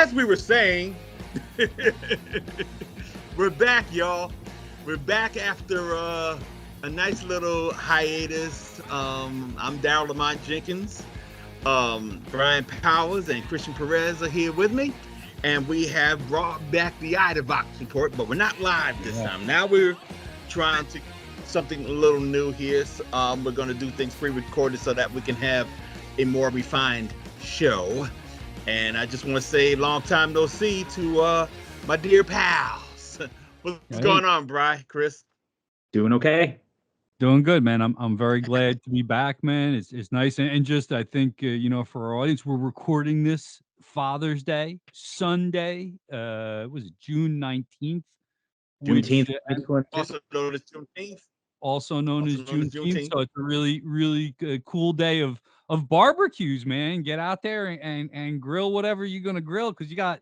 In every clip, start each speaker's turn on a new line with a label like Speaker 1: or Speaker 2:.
Speaker 1: as we were saying, we're back, y'all. We're back after a nice little hiatus. I'm Daryle Lamont Jenkins. Brian Powers and Christian Perez are here with me. And we have brought back the IDAVOX report, but we're not live this time. Now we're trying to something a little new here. So, we're going to do things pre-recorded so that we can have a more refined show. And I just want to say long time no see to my dear pals. What's going on, Bri, Chris?
Speaker 2: Doing okay.
Speaker 3: Doing good, man. I'm very glad to be back, man. It's nice and just I think for our audience, we're recording this Father's Day, Sunday. Was it June 19th?
Speaker 2: Juneteenth,
Speaker 1: also known as Juneteenth.
Speaker 3: Also known as Juneteenth. So it's a really cool day of barbecues, man. Get out there and grill whatever you're gonna grill, because you got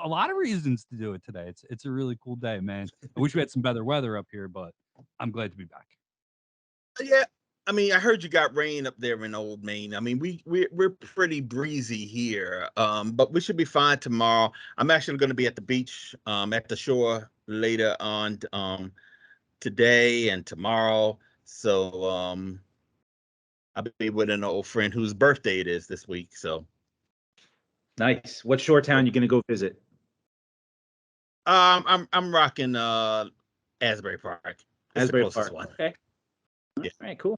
Speaker 3: a lot of reasons to do it today. It's a really cool day, man. I wish we had some better weather up here, but I'm glad to be back.
Speaker 1: Yeah, I mean, I heard you got rain up there in Old Maine. I mean, we're pretty breezy here, but we should be fine tomorrow. I'm actually going to be at the beach, at the shore later on today and tomorrow. So I'll be with an old friend whose birthday it is this week. So
Speaker 2: nice. What shore town you going to go visit?
Speaker 1: I'm rocking Asbury Park.
Speaker 2: Asbury Park. One. Okay.
Speaker 1: Yeah.
Speaker 2: All right. Cool.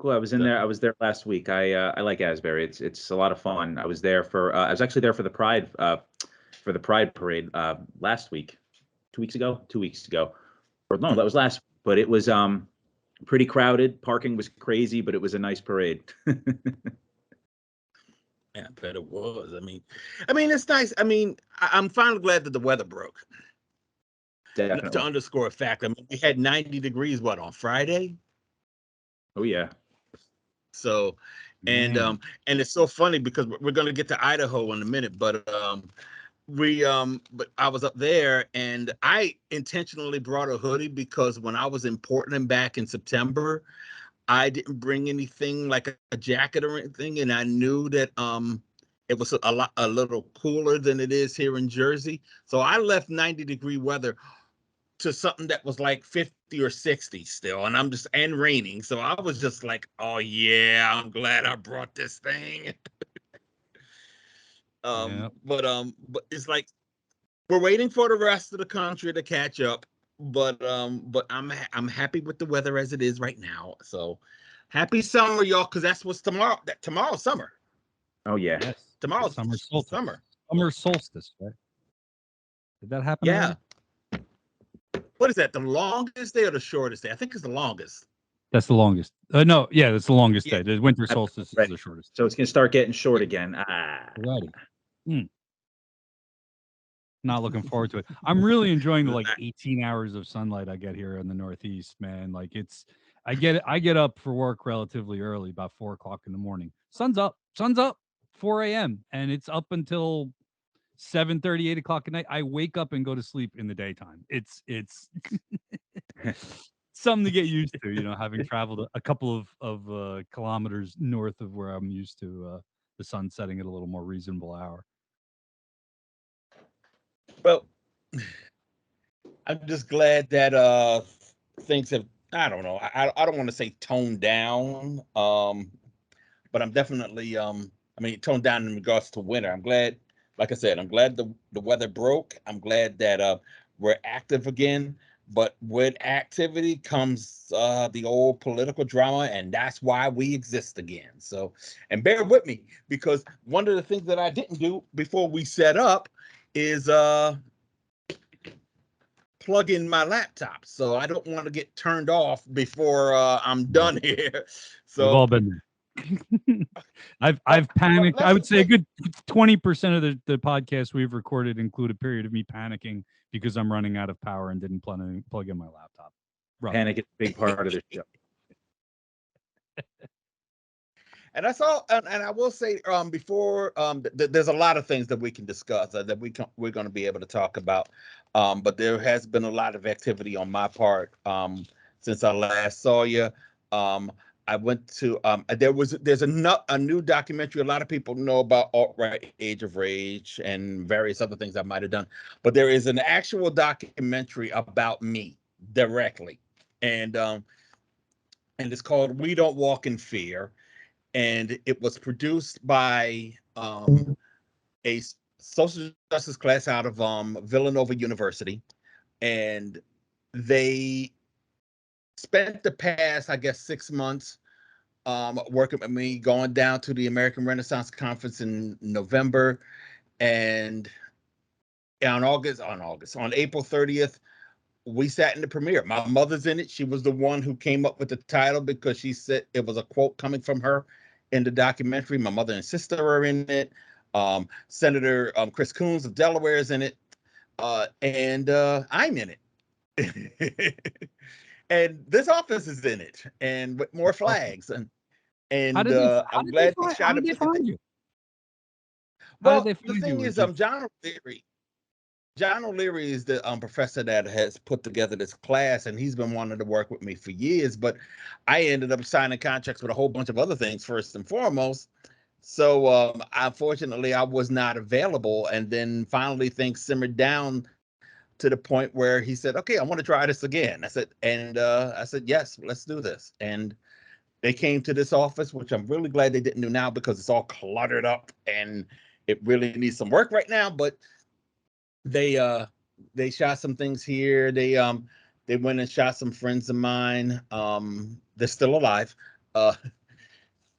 Speaker 2: I was in there. I was there last week. I like Asbury. It's a lot of fun. I was there for. I was actually there for the Pride parade last week. 2 weeks ago. Or no, that was last week. But it was pretty crowded. Parking was crazy, but it was a nice parade.
Speaker 1: Yeah, I bet it was. I mean, it's nice. I mean, I'm finally glad that the weather broke.
Speaker 2: Definitely.
Speaker 1: To underscore a fact, I mean, we had 90 degrees, on Friday?
Speaker 2: Oh, yeah.
Speaker 1: So, and it's so funny because we're going to get to Idaho in a minute, but I was up there and I intentionally brought a hoodie because when I was in Portland back in September, I didn't bring anything like a jacket or anything, and I knew that it was a little cooler than it is here in Jersey. So I left 90-degree weather to something that was like 50 or 60 still, and raining. So I was just like, oh yeah, I'm glad I brought this thing. But it's like we're waiting for the rest of the country to catch up. But I'm happy with the weather as it is right now. So happy summer, y'all, because that's what's tomorrow. Tomorrow's summer.
Speaker 2: Oh yeah.
Speaker 3: Yes.
Speaker 1: Tomorrow's
Speaker 3: summer solstice.
Speaker 1: Summer
Speaker 3: solstice, right? Did that happen?
Speaker 1: Yeah.
Speaker 3: Already?
Speaker 1: What is that? The longest day or the shortest day? I think it's the longest.
Speaker 3: That's the longest. No, yeah, that's the longest day. The winter solstice is the shortest.
Speaker 2: So it's gonna start getting short again.
Speaker 3: Righty. Not looking forward to it. I'm really enjoying the 18 hours of sunlight I get here in the Northeast, man. Like I get up for work relatively early, about 4 o'clock in the morning. Sun's up, 4 a.m. and it's up until 7:30, 8 o'clock at night. I wake up and go to sleep in the daytime. It's something to get used to, having traveled a couple of kilometers north of where I'm used to the sun setting at a little more reasonable hour.
Speaker 1: Well, I'm just glad that things have, I don't know, I don't want to say toned down, but I'm definitely toned down in regards to winter. I'm glad, like I said, I'm glad the weather broke. I'm glad that we're active again, but with activity comes the old political drama, and that's why we exist again. So, and bear with me, because one of the things that I didn't do before we set up is plug in my laptop, so I don't want to get turned off before I'm done here. So
Speaker 3: we've all been there. I've panicked. I would say a good 20% of the podcast we've recorded include a period of me panicking because I'm running out of power and didn't plug in my laptop.
Speaker 2: Panic is a big part of the show.
Speaker 1: And that's all. And I will say, before there's a lot of things that we can discuss that we're going to be able to talk about. But there has been a lot of activity on my part since I last saw you. I went to there's a new documentary. A lot of people know about alt-right Age of Rage and various other things I might have done, but there is an actual documentary about me directly, and it's called We Don't Walk in Fear, and it was produced by a social justice class out of Villanova University, and they spent the past, I guess, 6 months working with me, going down to the American Renaissance Conference in November, and on April 30th, we sat in the premiere. My mother's in it. She was the one who came up with the title because she said it was a quote coming from her in the documentary. My mother and sister are in it. Senator Chris Coons of Delaware is in it, and I'm in it. And this office is in it, and with more flags. And I'm glad they shot it.
Speaker 3: How did they find you?
Speaker 1: Well, the thing is, John O'Leary is the professor that has put together this class, and he's been wanting to work with me for years. But I ended up signing contracts with a whole bunch of other things first and foremost. So unfortunately, I was not available, and then finally things simmered down to the point where he said, "Okay, I want to try this again." I said, "Yes, let's do this." And they came to this office, which I'm really glad they didn't do now because it's all cluttered up and it really needs some work right now. But they shot some things here. They went and shot some friends of mine. They're still alive,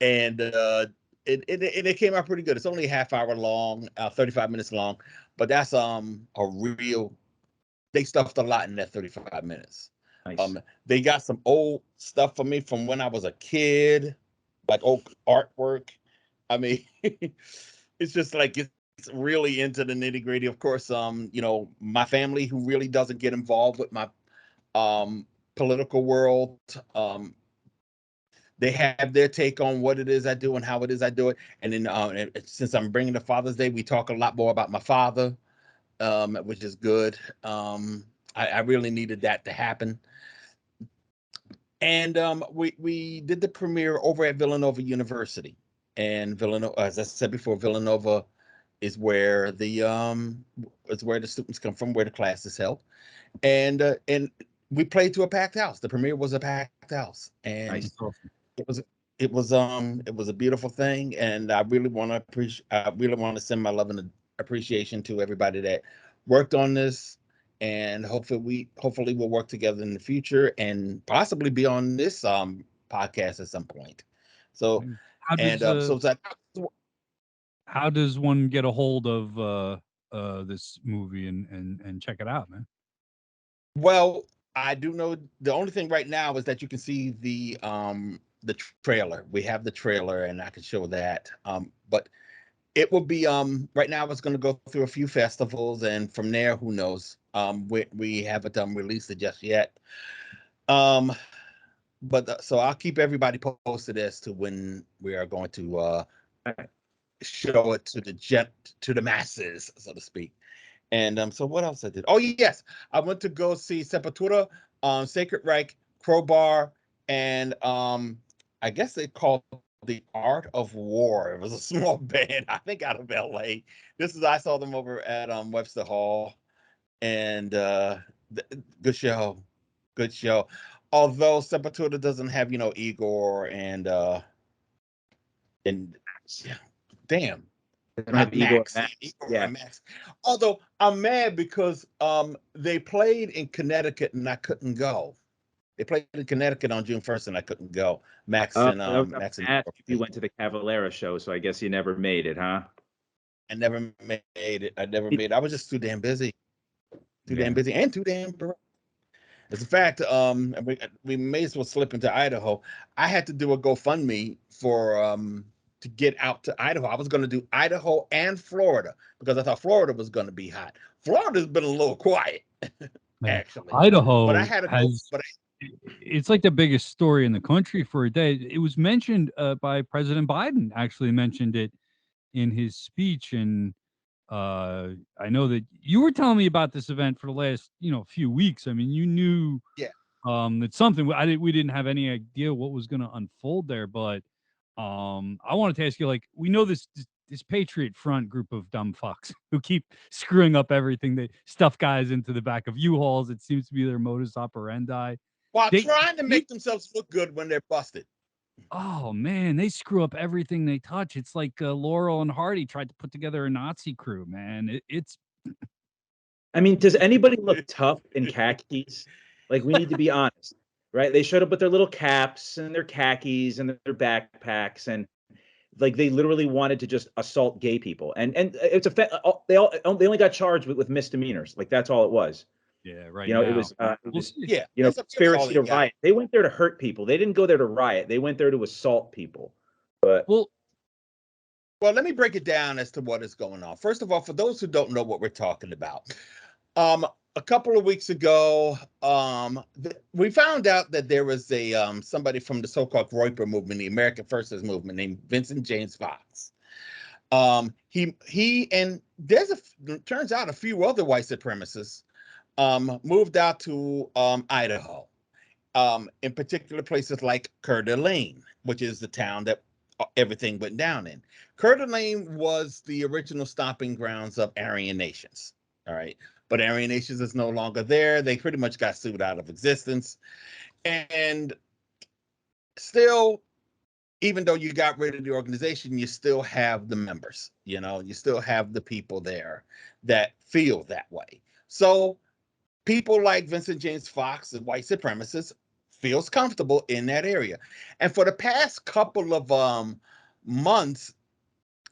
Speaker 1: and it came out pretty good. It's only a half hour long, 35 minutes long, but that's a real. They stuffed a lot in that 35 minutes.
Speaker 2: Nice.
Speaker 1: They got some old stuff for me from when I was a kid, like old artwork. I mean, it's just like it's really into the nitty gritty. Of course, my family, who really doesn't get involved with my political world, they have their take on what it is I do and how it is I do it. And then since I'm bringing the Father's Day, we talk a lot more about my father, which is good. I really needed that to happen. And we did the premiere over at Villanova University. And Villanova, as I said before, Villanova is where the students come from, where the class is held. And we played to a packed house. The premiere was a packed house, and
Speaker 2: Nice.
Speaker 1: it was a beautiful thing. And I really want to send my love and appreciation to everybody that worked on this. And hopefully we'll work together in the future and possibly be on this podcast at some point. So
Speaker 3: how does one get a hold of this movie and check it out, man?
Speaker 1: Well, I do know the only thing right now is that you can see the trailer. We have the trailer, and I can show that. But it will be right now it's going to go through a few festivals, and from there, who knows? We haven't released it just yet. But so I'll keep everybody posted as to when we are going to show it to the masses, so to speak. And so what else I did? Oh yes, I went to go see Sepultura, Sacred Reich, Crowbar, and I guess they called The Art of War. It was a small band, I think, out of LA. I saw them over at Webster Hall, and good show. Although Sepultura doesn't have Igor and yeah, damn. Not Max.
Speaker 2: Yeah.
Speaker 1: Max. Although I'm mad because they played in Connecticut and I couldn't go. They played in Connecticut on June 1st and I couldn't go. Max and
Speaker 2: you went to the Cavalera show, so I guess you never made it, huh?
Speaker 1: I never made it. I was just too damn busy. Damn busy and too damn broke. As a fact, we may as well slip into Idaho. I had to do a GoFundMe for to get out to Idaho. I was going to do Idaho and Florida because I thought Florida was going to be hot. Florida's been a little quiet, actually.
Speaker 3: Idaho,
Speaker 1: but I had
Speaker 3: it's like the biggest story in the country for a day. It was mentioned by President Biden. Actually, mentioned it in his speech, and I know that you were telling me about this event for the last few weeks. I mean, you knew It's something we didn't have any idea what was going to unfold there, but I wanted to ask you, like, we know this Patriot Front group of dumb fucks who keep screwing up everything. They stuff guys into the back of U-Hauls. It seems to be their modus operandi.
Speaker 1: While
Speaker 3: They,
Speaker 1: trying to
Speaker 3: they
Speaker 1: make themselves look good when they're busted.
Speaker 3: oh man, they screw up everything they touch. It's like Laurel and Hardy tried to put together a Nazi crew, man. It's
Speaker 2: I mean, does anybody look tough in khakis? Like, we need to be honest, right? They showed up with their little caps and their khakis and their backpacks, and like they literally wanted to just assault gay people. And it's they only got charged with misdemeanors. Like, that's all it was.
Speaker 3: yeah, right
Speaker 2: You know,
Speaker 3: now.
Speaker 2: it
Speaker 3: We'll
Speaker 2: was
Speaker 3: see.
Speaker 1: Yeah,
Speaker 2: you know,
Speaker 1: that's all
Speaker 2: conspiracy
Speaker 1: they
Speaker 2: to
Speaker 1: got.
Speaker 2: riot. They went there to hurt people. They didn't go there to riot. They went there to assault people. But
Speaker 3: Well,
Speaker 1: let me break it down as to what is going on. First of all, for those who don't know what we're talking about, a couple of weeks ago, we found out that there was a somebody from the so-called Groyper movement, the American Firsters movement, named Vincent James Fox. He and turns out a few other white supremacists moved out to Idaho, in particular places like Coeur d'Alene, which is the town that everything went down in. Coeur d'Alene was the original stomping grounds of Aryan nations. All right. But Aryan nations is no longer there. They pretty much got sued out of existence. And still, even though you got rid of the organization, you still have the members, you still have the people there that feel that way. So people like Vincent James Fox, the white supremacist, feels comfortable in that area. And for the past couple of months,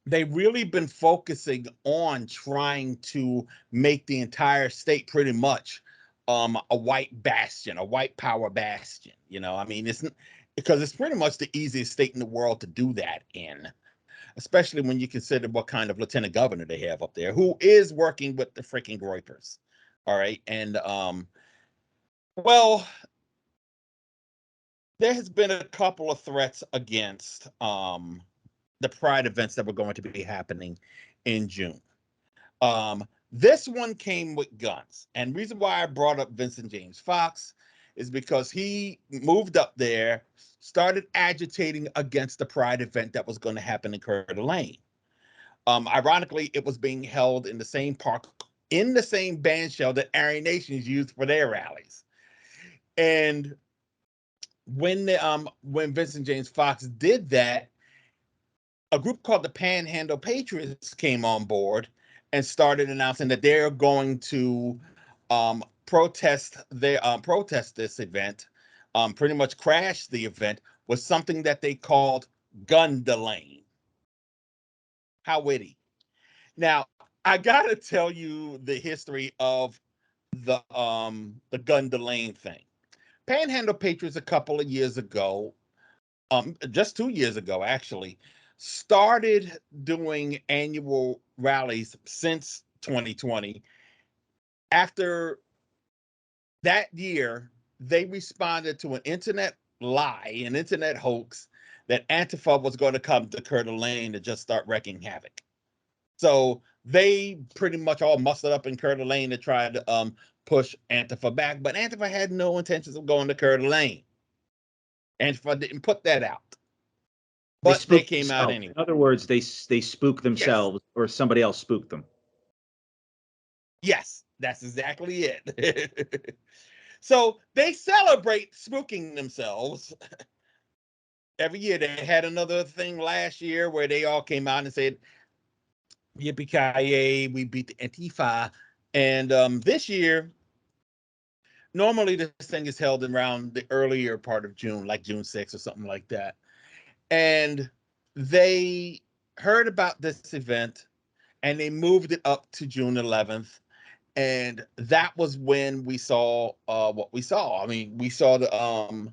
Speaker 1: they've really been focusing on trying to make the entire state pretty much a white bastion, a white power bastion. I mean, it's because it's pretty much the easiest state in the world to do that in, especially when you consider what kind of lieutenant governor they have up there, who is working with the freaking Groypers. All right. And well, there has been a couple of threats against the Pride events that were going to be happening in June. This one came with guns. And reason why I brought up Vincent James Fox is because he moved up there, started agitating against the Pride event that was going to happen in Coeur d'Alene. Ironically, it was being held in the same park, in the same band shell that Aryan Nations used for their rallies. And when Vincent James Fox did that, a group called the Panhandle Patriots came on board and started announcing that they're going to protest this event, pretty much crash the event with something that they called gun delaying. How witty. Now, I gotta tell you the history of the gun delaying thing. Panhandle Patriots a couple of years ago, just 2 years ago actually, started doing annual rallies since 2020. After that year, they responded to an internet lie, an internet hoax, that Antifa was going to come to Coeur d'Alene to just start wreaking havoc. So they pretty much all mustered up in Coeur d'Alene to try to push Antifa back, but Antifa had no intentions of going to Coeur d'Alene. Antifa didn't put that out, but they came out anyway.
Speaker 2: In other words, they spook themselves, or somebody else spooked them.
Speaker 1: Yes, that's exactly it. So they celebrate spooking themselves every year. They had another thing last year where they all came out and said, "Yippee-ki-yay, we beat the Antifa." And this year, normally this thing is held around the earlier part of June, like June 6th or something like that. And they heard about this event and they moved it up to June 11th. And that was when we saw what we saw. I mean, we saw the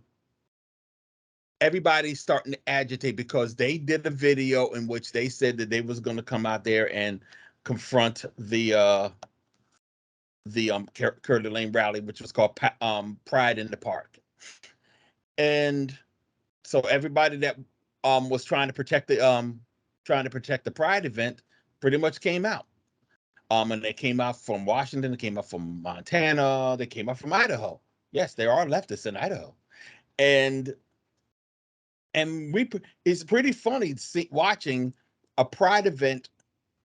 Speaker 1: everybody starting to agitate because they did a video in which they said that they was going to come out there and confront the Coeur d'Alene rally, which was called Pride in the Park. And so everybody that was trying to protect the Pride event pretty much came out. And they came out from Washington, they came out from Montana, they came out from Idaho. Yes, there are leftists in Idaho, and it's pretty funny watching a pride event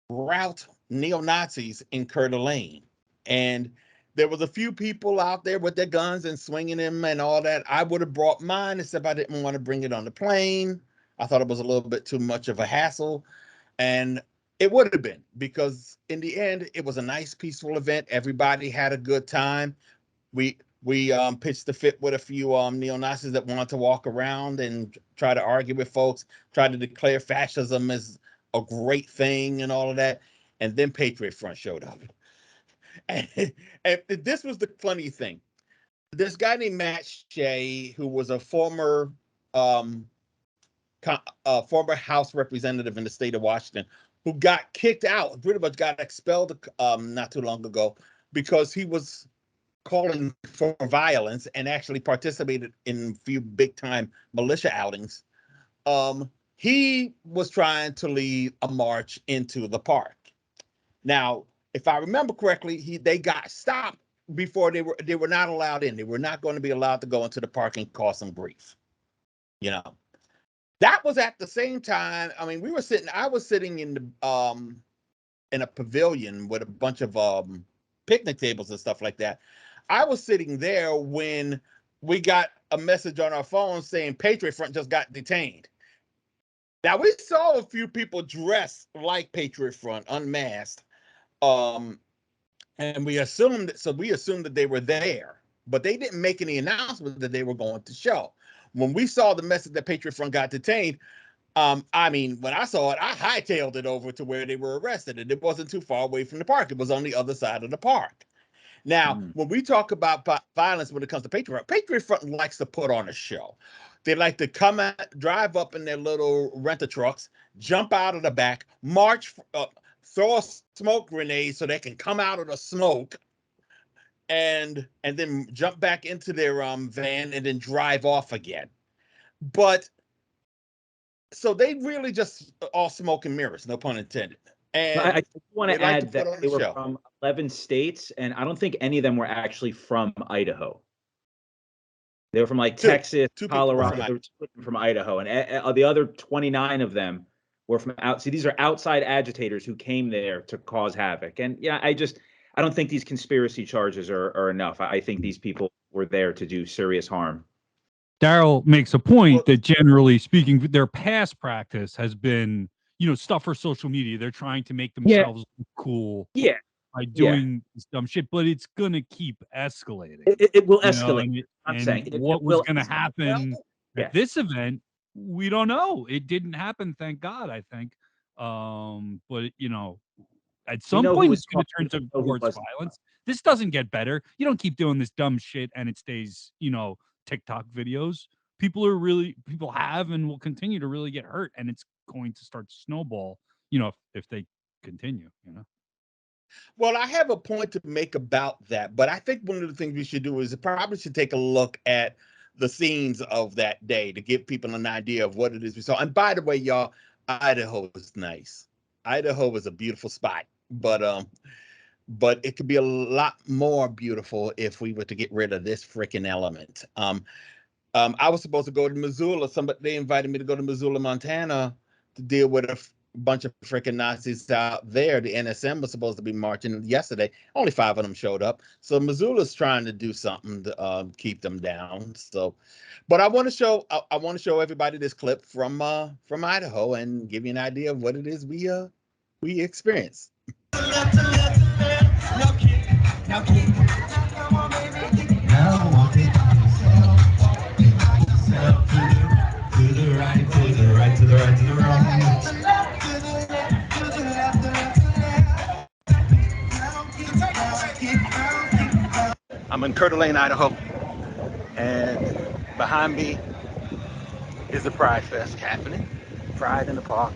Speaker 1: rout neo-Nazis in Coeur d'Alene. And there was a few people out there with their guns and swinging them and all that. I would have brought mine, except I didn't want to bring it on the plane. I thought it was a little bit too much of a hassle. And it would have been, because in the end, it was a nice, peaceful event. Everybody had a good time. We pitched the fit with a few neo-Nazis that wanted to walk around and try to argue with folks, try to declare fascism as a great thing and all of that. And then Patriot Front showed up. And this was the funny thing. This guy named Matt Shea, who was a former House representative in the state of Washington, who got kicked out, pretty much got expelled not too long ago, because he was calling for violence and actually participated in a few big-time militia outings. He was trying to lead a march into the park. Now, if I remember correctly, they got stopped before they were not allowed in. They were not going to be allowed to go into the park and cause some grief. You know, that was at the same time. I mean, I was sitting in a pavilion with a bunch of picnic tables and stuff like that. I was sitting there when we got a message on our phone saying Patriot Front just got detained. Now, we saw a few people dressed like Patriot Front, unmasked, and we assumed that they were there, but they didn't make any announcement that they were going to show. When we saw the message that Patriot Front got detained, I mean, when I saw it, I hightailed it over to where they were arrested, and it wasn't too far away from the park. It was on the other side of the park. Now, when we talk about violence when it comes to Patriot Front likes to put on a show. They like to drive up in their little renter trucks, jump out of the back, march, throw a smoke grenade so they can come out of the smoke, and then jump back into their van and then drive off again. But so they really just all smoke and mirrors, no pun intended. And
Speaker 2: I want to add that they were from 11 states, and I don't think any of them were actually from Idaho. They were from like Texas, Colorado. They were from Idaho, and the other 29 of them were from out. See, these are outside agitators who came there to cause havoc. And yeah, I don't think these conspiracy charges are enough. I think these people were there to do serious harm.
Speaker 3: Daryl makes a point that generally speaking, their past practice has been, stuff for social media. They're trying to make themselves cool.
Speaker 2: Yeah.
Speaker 3: By doing this dumb shit, but it's gonna keep escalating.
Speaker 2: It will escalate.
Speaker 3: I'm saying what was going to happen at this event, we don't know. It didn't happen, thank God. I think, but at some point it's going to turn towards violence. This doesn't get better. You don't keep doing this dumb shit and it stays, TikTok videos. People have and will continue to really get hurt, and it's going to start to snowball. If they continue.
Speaker 1: Well, I have a point to make about that, but I think one of the things we should do is probably should take a look at the scenes of that day to give people an idea of what it is we saw. And by the way, y'all, Idaho is nice. Idaho is a beautiful spot, but it could be a lot more beautiful if we were to get rid of this freaking element. I was supposed to go to Missoula. They invited me to go to Missoula, Montana, to deal with a bunch of freaking Nazis out there. The NSM was supposed to be marching yesterday. Only 5 of them showed up. So Missoula's trying to do something to keep them down. So, but I want to show everybody this clip from Idaho and give you an idea of what it is we experience. I'm in Coeur d'Alene, Idaho, and behind me is the Pride Fest happening, Pride in the Park,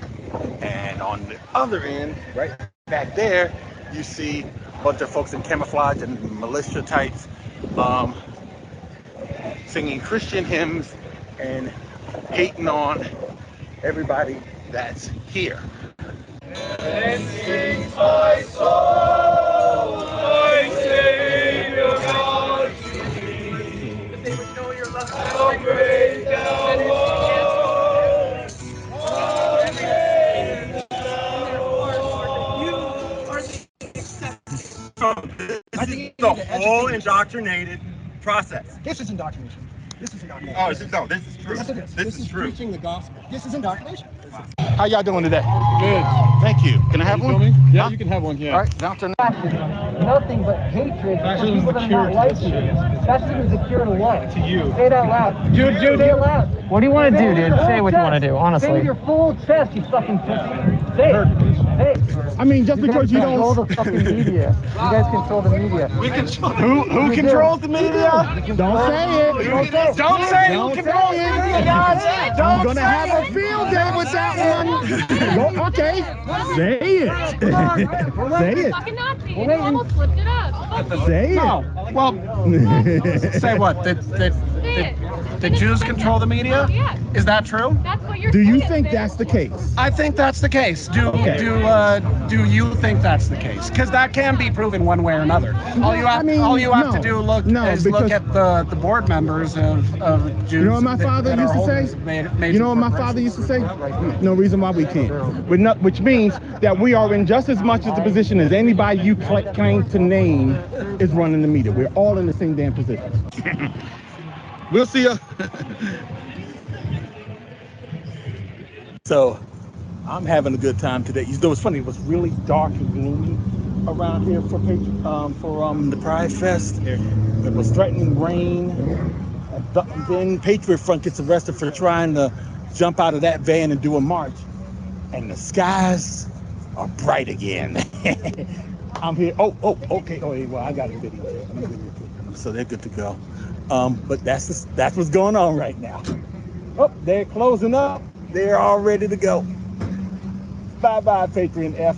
Speaker 1: and on the other end, right back there, you see a bunch of folks in camouflage and militia types singing Christian hymns and hating on everybody that's here. And sings my soul, my Savior God to thee.
Speaker 4: whole indoctrinated process.
Speaker 5: This is indoctrination. This is indoctrination.
Speaker 4: Oh, this is true.
Speaker 5: Yes, it is.
Speaker 4: This is true.
Speaker 5: Preaching the gospel. This is indoctrination.
Speaker 6: How y'all doing today?
Speaker 5: Good.
Speaker 6: Thank you. Can I have one?
Speaker 5: Yeah,
Speaker 6: Huh?
Speaker 5: you can have one. Yeah.
Speaker 6: All right, down to
Speaker 7: Nothing but hatred for people that are not like you. Fascism is the cure to what? To you. Say it out loud. Dude, say it loud.
Speaker 8: What do you want to do, dude? Say what you want to do, honestly.
Speaker 7: Say your full chest, you fucking pussy. Say it. Hey.
Speaker 6: I mean, just because you
Speaker 7: control
Speaker 6: don't.
Speaker 7: the fucking media. You guys control the media.
Speaker 6: We control. Who controls the media? Don't say it.
Speaker 7: Don't say it.
Speaker 6: Don't say it. I'm gonna have a field day with that one. Okay. Say it. Say it.
Speaker 9: Fucking Nazi. You almost flipped it up.
Speaker 6: Say it.
Speaker 5: No. Well, say what? The Jews control the media?
Speaker 9: Yeah.
Speaker 5: Is that true?
Speaker 9: That's what you're
Speaker 6: Do you
Speaker 9: saying,
Speaker 6: think
Speaker 9: man.
Speaker 6: that's the case?
Speaker 5: I think that's the case. Do you think that's the case? Because that can be proven one way or another. All you have to do is look at the board members of Jews.
Speaker 6: You know what my father used to say? You know what my father used to say? No reason why we can't. Which means that we are in just as much of the position as anybody you claim to name is running the media. We're all in the same damn position. We'll see ya. So, I'm having a good time today. You know, it's funny. It was really dark and gloomy around here for the Pride Fest. It was threatening rain. Then Patriot Front gets arrested for trying to jump out of that van and do a march. And the skies are bright again. I'm here. Oh, okay. Oh, well, I got a video. So they're good to go. But that's what's going on right now. Oh, they're closing up. They're all ready to go. Bye-bye, Patriot F.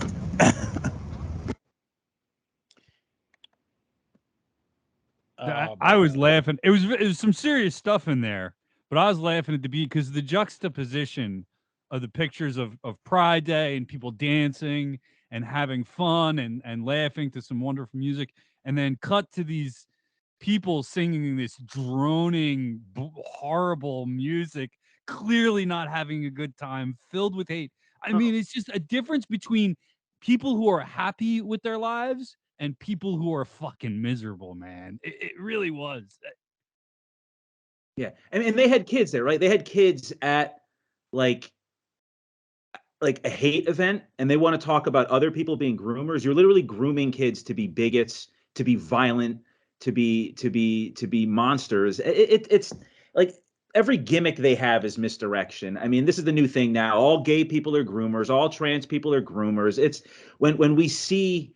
Speaker 3: I was laughing. It was some serious stuff in there, but I was laughing at the beat because the juxtaposition of the pictures of Pride Day and people dancing and having fun and laughing to some wonderful music, and then cut to these people singing this droning, horrible music, clearly not having a good time, filled with hate. I mean, it's just a difference between people who are happy with their lives and people who are fucking miserable, man. It really was.
Speaker 2: Yeah, and they had kids there, right? They had kids at like a hate event, and they want to talk about other people being groomers. You're literally grooming kids to be bigots, to be violent, to be monsters. It's like every gimmick they have is misdirection. I mean, this is the new thing now. All gay people are groomers. All trans people are groomers. It's when we see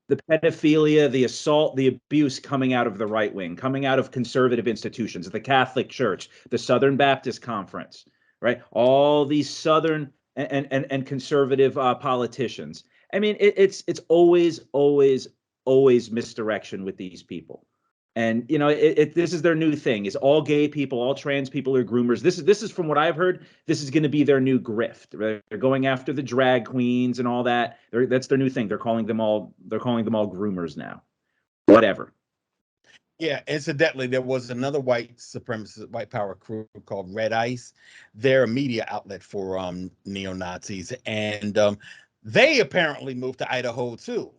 Speaker 2: the pedophilia, the assault, the abuse coming out of the right wing, coming out of conservative institutions, the Catholic Church, the Southern Baptist Conference, right? All these Southern and conservative politicians. I mean, it's always misdirection with these people. And, you know, this is their new thing, is all gay people, all trans people are groomers. This is from what I've heard, this is going to be their new grift. They're going after the drag queens and all that. That's their new thing. They're calling them all groomers now. Whatever.
Speaker 1: Yeah, incidentally, there was another white supremacist, white power crew called Red Ice. They're a media outlet for neo-Nazis. And they apparently moved to Idaho, too.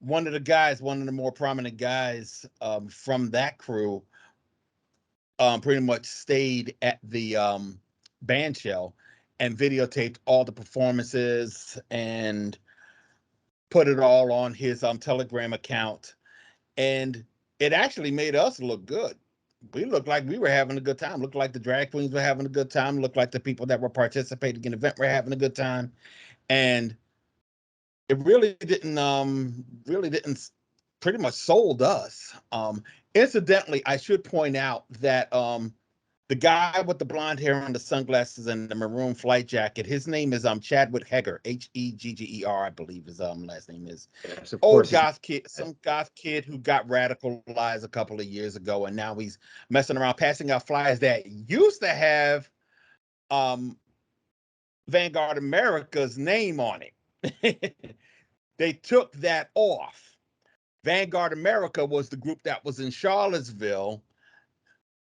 Speaker 1: One of the more prominent guys from that crew pretty much stayed at the band shell and videotaped all the performances and put it all on his Telegram account. And it actually made us look good. We looked like we were having a good time. Looked like the drag queens were having a good time. Looked like the people that were participating in the event were having a good time. And it really didn't pretty much sold us. Incidentally, I should point out that the guy with the blonde hair and the sunglasses and the maroon flight jacket, his name is Chadwick Hegger, Hegger, I believe his last name is.
Speaker 2: Yes,
Speaker 1: Old goth kid, some goth kid who got radicalized a couple of years ago, and now he's messing around passing out flyers that used to have Vanguard America's name on it. They took that off. Vanguard America was the group that was in Charlottesville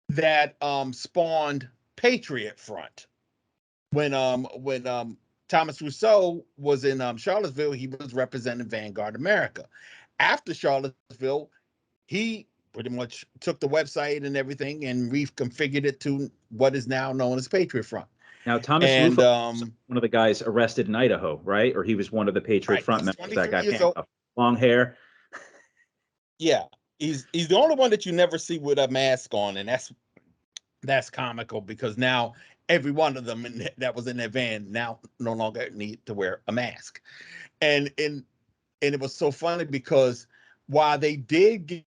Speaker 1: that spawned Patriot Front. When Thomas Rousseau was in Charlottesville, he was representing Vanguard America. After Charlottesville, he pretty much took the website and everything and reconfigured it to what is now known as Patriot Front.
Speaker 2: Now, Thomas
Speaker 1: And
Speaker 2: Rufo was one of the guys arrested in Idaho, right? Or he was one of the Patriot
Speaker 1: right,
Speaker 2: Front
Speaker 1: he's
Speaker 2: members that
Speaker 1: 23
Speaker 2: got
Speaker 1: years old.
Speaker 2: handcuffed. Long hair.
Speaker 1: Yeah, he's the only one that you never see with a mask on, and that's comical because now every one of them that was in that van now no longer need to wear a mask, and it was so funny because while they did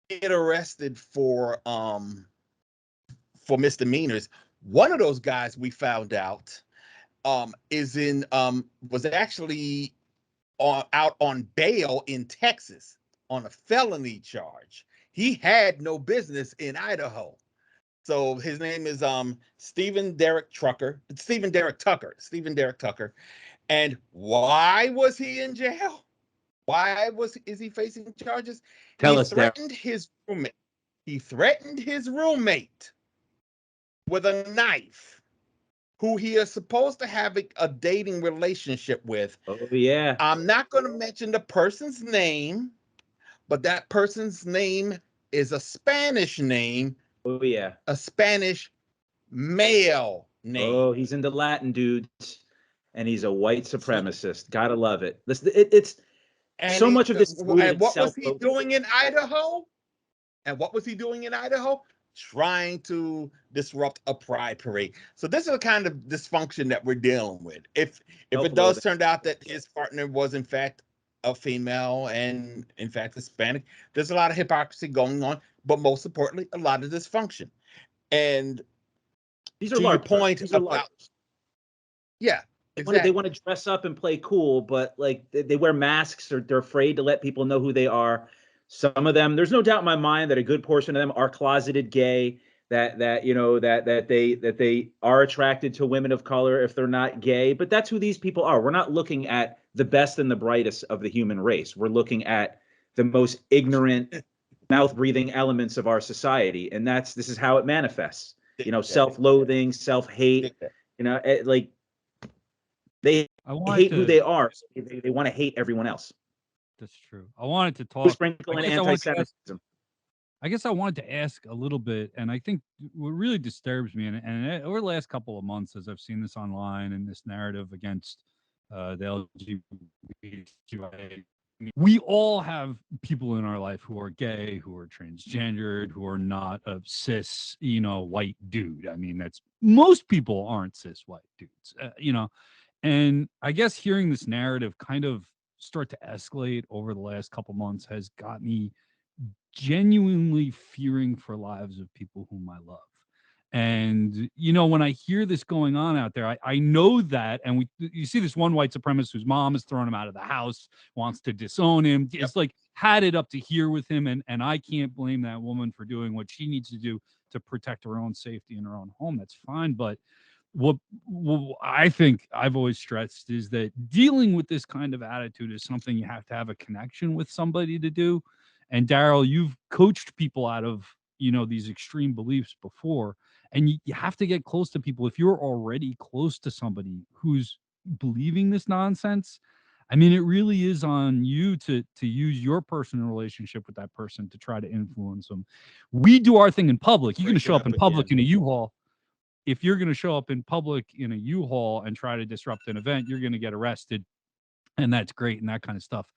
Speaker 1: get arrested for misdemeanors, one of those guys we found out was actually out on bail in Texas on a felony charge. He had no business in Idaho. So his name is Stephen Derek Tucker. And why was he in jail? Is he facing charges?
Speaker 2: Tell us,
Speaker 1: He threatened his roommate with a knife, who he is supposed to have a dating relationship with.
Speaker 2: Oh, yeah.
Speaker 1: I'm not going to mention the person's name, but that person's name is a Spanish name.
Speaker 2: Oh, yeah.
Speaker 1: A Spanish male name.
Speaker 2: Oh, he's into Latin dudes, and he's a white supremacist. Gotta love it. Listen, it's so much of this.
Speaker 1: And what was he doing in Idaho? Trying to disrupt a pride parade. So this is the kind of dysfunction that we're dealing with. If it does turn out that his partner was in fact a female and in fact Hispanic, there's a lot of hypocrisy going on, but most importantly, a lot of dysfunction. And
Speaker 2: these are
Speaker 1: to your point about, yeah, exactly.
Speaker 2: They want to dress up and play cool, but like they wear masks or they're afraid to let people know who they are. Some of them, there's no doubt in my mind that a good portion of them are closeted gay, that they are attracted to women of color if they're not gay, but that's who these people are. We're not looking at the best and the brightest of the human race. We're looking at the most ignorant, mouth-breathing elements of our society, and this is how it manifests. Self-loathing, self-hate. Like they hate who they are. So they want to hate everyone else.
Speaker 3: That's true. I wanted to talk.
Speaker 2: Sprinkle in anti-Semitism.
Speaker 3: I guess I wanted to ask a little bit, and I think what really disturbs me, and over the last couple of months, as I've seen this online and this narrative against the LGBTQIA, we all have people in our life who are gay, who are transgendered, who are not a cis, white dude. I mean, most people aren't cis white dudes, and I guess hearing this narrative kind of start to escalate over the last couple months has got me genuinely fearing for lives of people whom I love. And when I hear this going on out there, I know that, and you see this one white supremacist whose mom has thrown him out of the house, wants to disown him. Yep. It's like had it up to here with him, and I can't blame that woman for doing what she needs to do to protect her own safety in her own home. That's fine, but what I think I've always stressed is that dealing with this kind of attitude is something you have to have a connection with somebody to do. And Daryl, you've coached people out of, these extreme beliefs before, and you have to get close to people. If you're already close to somebody who's believing this nonsense, I mean, it really is on you to use your personal relationship with that person to try to influence them. We do our thing in public. You're going to show up in public in a U-Haul. If you're going to show up in public in a U-Haul and try to disrupt an event, you're going to get arrested, and that's great and that kind of stuff.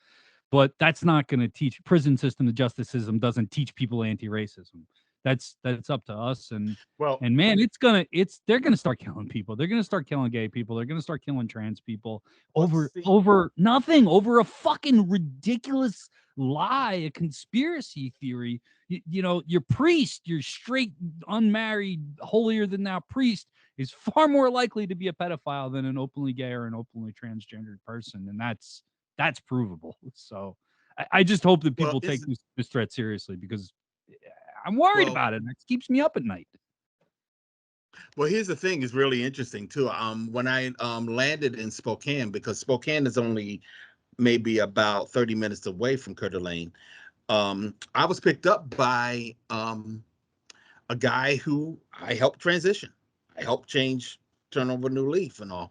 Speaker 3: But that's not going to teach. Prison system, the justice system doesn't teach people anti-racism. That's up to us. And man, they're going to start killing people. They're going to start killing gay people. They're going to start killing trans people over nothing, over a fucking ridiculous lie, a conspiracy theory. Your priest, your straight, unmarried, holier than thou priest is far more likely to be a pedophile than an openly gay or an openly transgendered person. And that's provable. So I just hope that people take this threat seriously, because I'm worried about it. And it keeps me up at night.
Speaker 1: Well, here's the thing, is really interesting too. When I landed in Spokane, because Spokane is only maybe about 30 minutes away from Coeur d'Alene, I was picked up by a guy who I helped transition. I helped turn over a new leaf and all.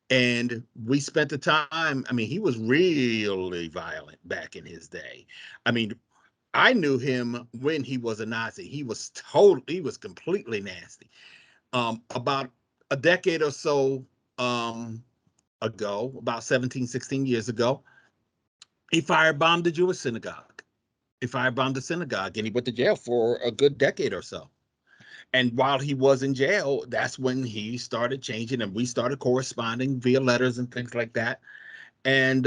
Speaker 1: And we spent the time, I mean, he was really violent back in his day. I mean, I knew him when he was a Nazi. He was completely nasty. About a decade or so ago, about 17, 16 years ago, he firebombed the Jewish synagogue. He firebombed the synagogue, and he went to jail for a good decade or so. And while he was in jail, that's when he started changing, and we started corresponding via letters and things like that. And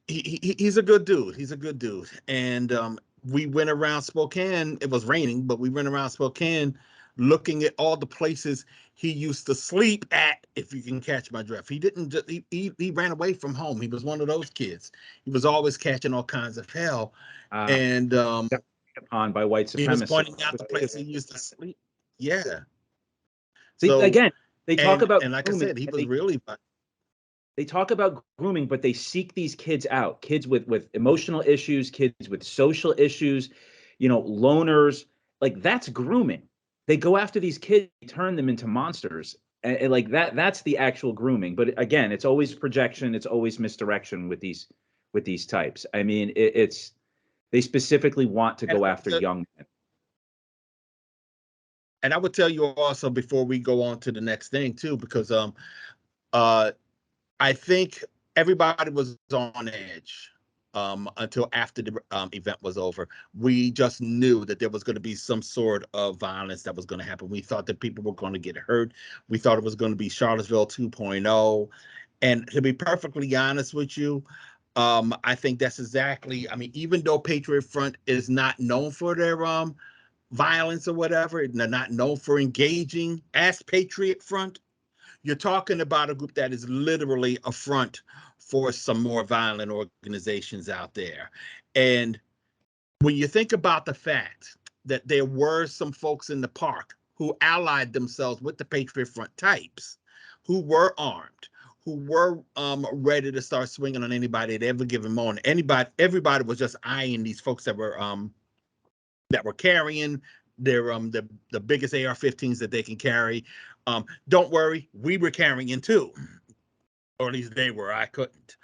Speaker 1: he's a good dude. He's a good dude. And we went around Spokane. It was raining, but we went around Spokane looking at all the places he used to sleep at, if you can catch my drift. He didn't just, he ran away from home. He was one of those kids. He was always catching all kinds of hell. And
Speaker 2: on by white supremacists.
Speaker 1: He was pointing out the place he used to sleep. Yeah.
Speaker 2: So again, they talk about,
Speaker 1: and like I said, he was really.
Speaker 2: They talk about grooming, but they seek these kids out, kids with emotional issues, kids with social issues, loners. Like, that's grooming. They go after these kids, turn them into monsters. And like that's the actual grooming. But again, it's always projection. It's always misdirection with these types. I mean, they specifically want to go after young men.
Speaker 1: And I would tell you also, before we go on to the next thing too, because I think everybody was on edge until after the event was over. We just knew that there was going to be some sort of violence that was going to happen. We thought that people were going to get hurt. We thought it was going to be Charlottesville 2.0. And to be perfectly honest with you, I think that's exactly, I mean, even though Patriot Front is not known for their violence or whatever, they're not known for engaging as Patriot Front, you're talking about a group that is literally a front for some more violent organizations out there. And when you think about the fact that there were some folks in the park who allied themselves with the Patriot Front types, who were armed, who were ready to start swinging on anybody at every given moment. Everybody was just eyeing these folks that were carrying their the biggest AR-15s that they can carry. Don't worry, we were carrying too, or at least they were. I couldn't.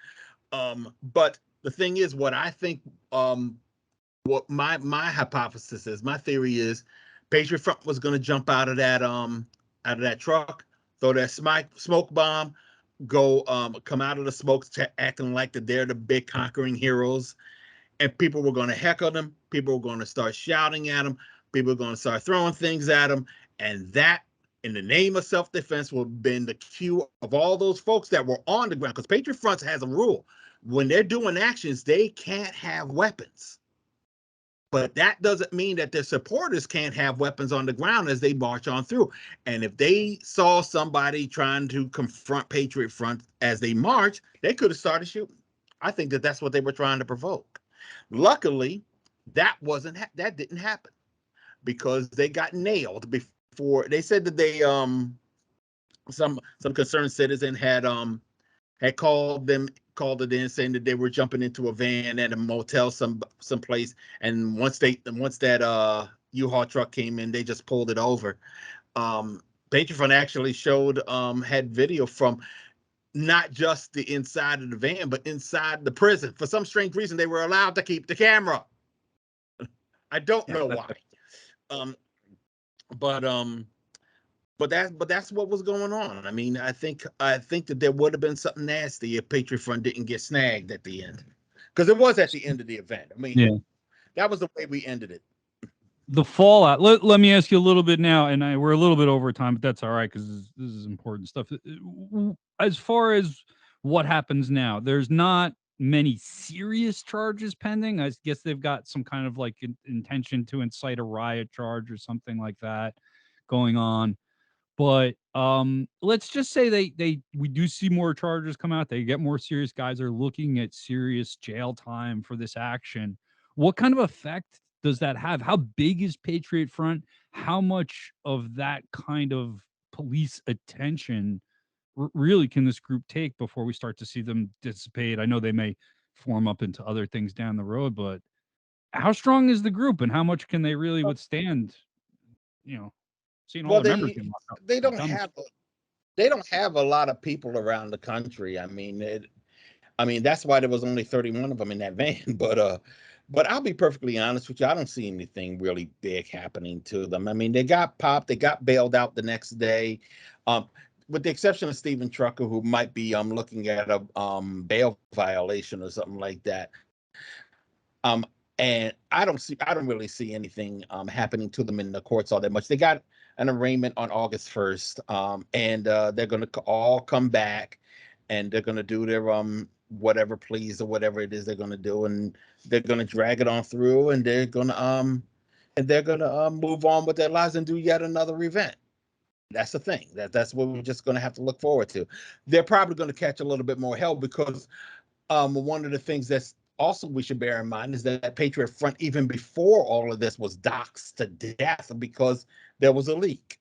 Speaker 1: But the thing is, what I think, what my hypothesis is, my theory is, Patriot Front was going to jump out of that truck, throw that smoke bomb, go come out of the smoke, acting like that they're the big conquering heroes, and people were going to heckle them. People were going to start shouting at them. People were going to start throwing things at them, and that, in the name of self-defense, will have been the cue of all those folks that were on the ground. Because Patriot Front has a rule: when they're doing actions, they can't have weapons. But that doesn't mean that their supporters can't have weapons on the ground as they march on through. And if they saw somebody trying to confront Patriot Front as they march, they could have started shooting. I think that that's what they were trying to provoke. Luckily, that didn't happen, because they got nailed before. They said that they some concerned citizen had called it in, saying that they were jumping into a van at a motel someplace, and once that U-Haul truck came in, they just pulled it over. Patriot Front actually had video from not just the inside of the van, but inside the prison. For some strange reason, they were allowed to keep the camera. I don't know why. But that's what was going on. I mean, I think that there would have been something nasty if Patriot Front didn't get snagged at the end, because it was at the end of the event. I mean, that was the way we ended it.
Speaker 3: The fallout. Let me ask you a little bit now, and we're a little bit over time, but that's all right, because this is important stuff. As far as what happens now, there's not many serious charges pending. I guess they've got some kind of like intention to incite a riot charge or something like that going on. But let's just say we do see more charges come out. They get more serious. Guys are looking at serious jail time for this action. What kind of effect does that have? How big is Patriot Front? How much of that kind of police attention really can this group take before we start to see them dissipate? I know they may form up into other things down the road, but how strong is the group, and how much can they really withstand? Seeing all the members get locked up.
Speaker 1: They don't have a lot of people around the country. I mean, that's why there was only 31 of them in that van. But But I'll be perfectly honest with you, I don't see anything really big happening to them. I mean, they got popped, they got bailed out the next day, with the exception of Steven Trucker, who might be looking at a bail violation or something like that. And I don't really see anything happening to them in the courts all that much. They got an arraignment on August 1st, and they're going to all come back, and they're going to do their whatever pleas or whatever it is they're going to do, and they're going to drag it on through, and they're going to move on with their lives and do yet another event. That's the thing. That's what we're just going to have to look forward to. They're probably going to catch a little bit more hell because one of the things that's also we should bear in mind is that Patriot Front, even before all of this, was doxxed to death because there was a leak.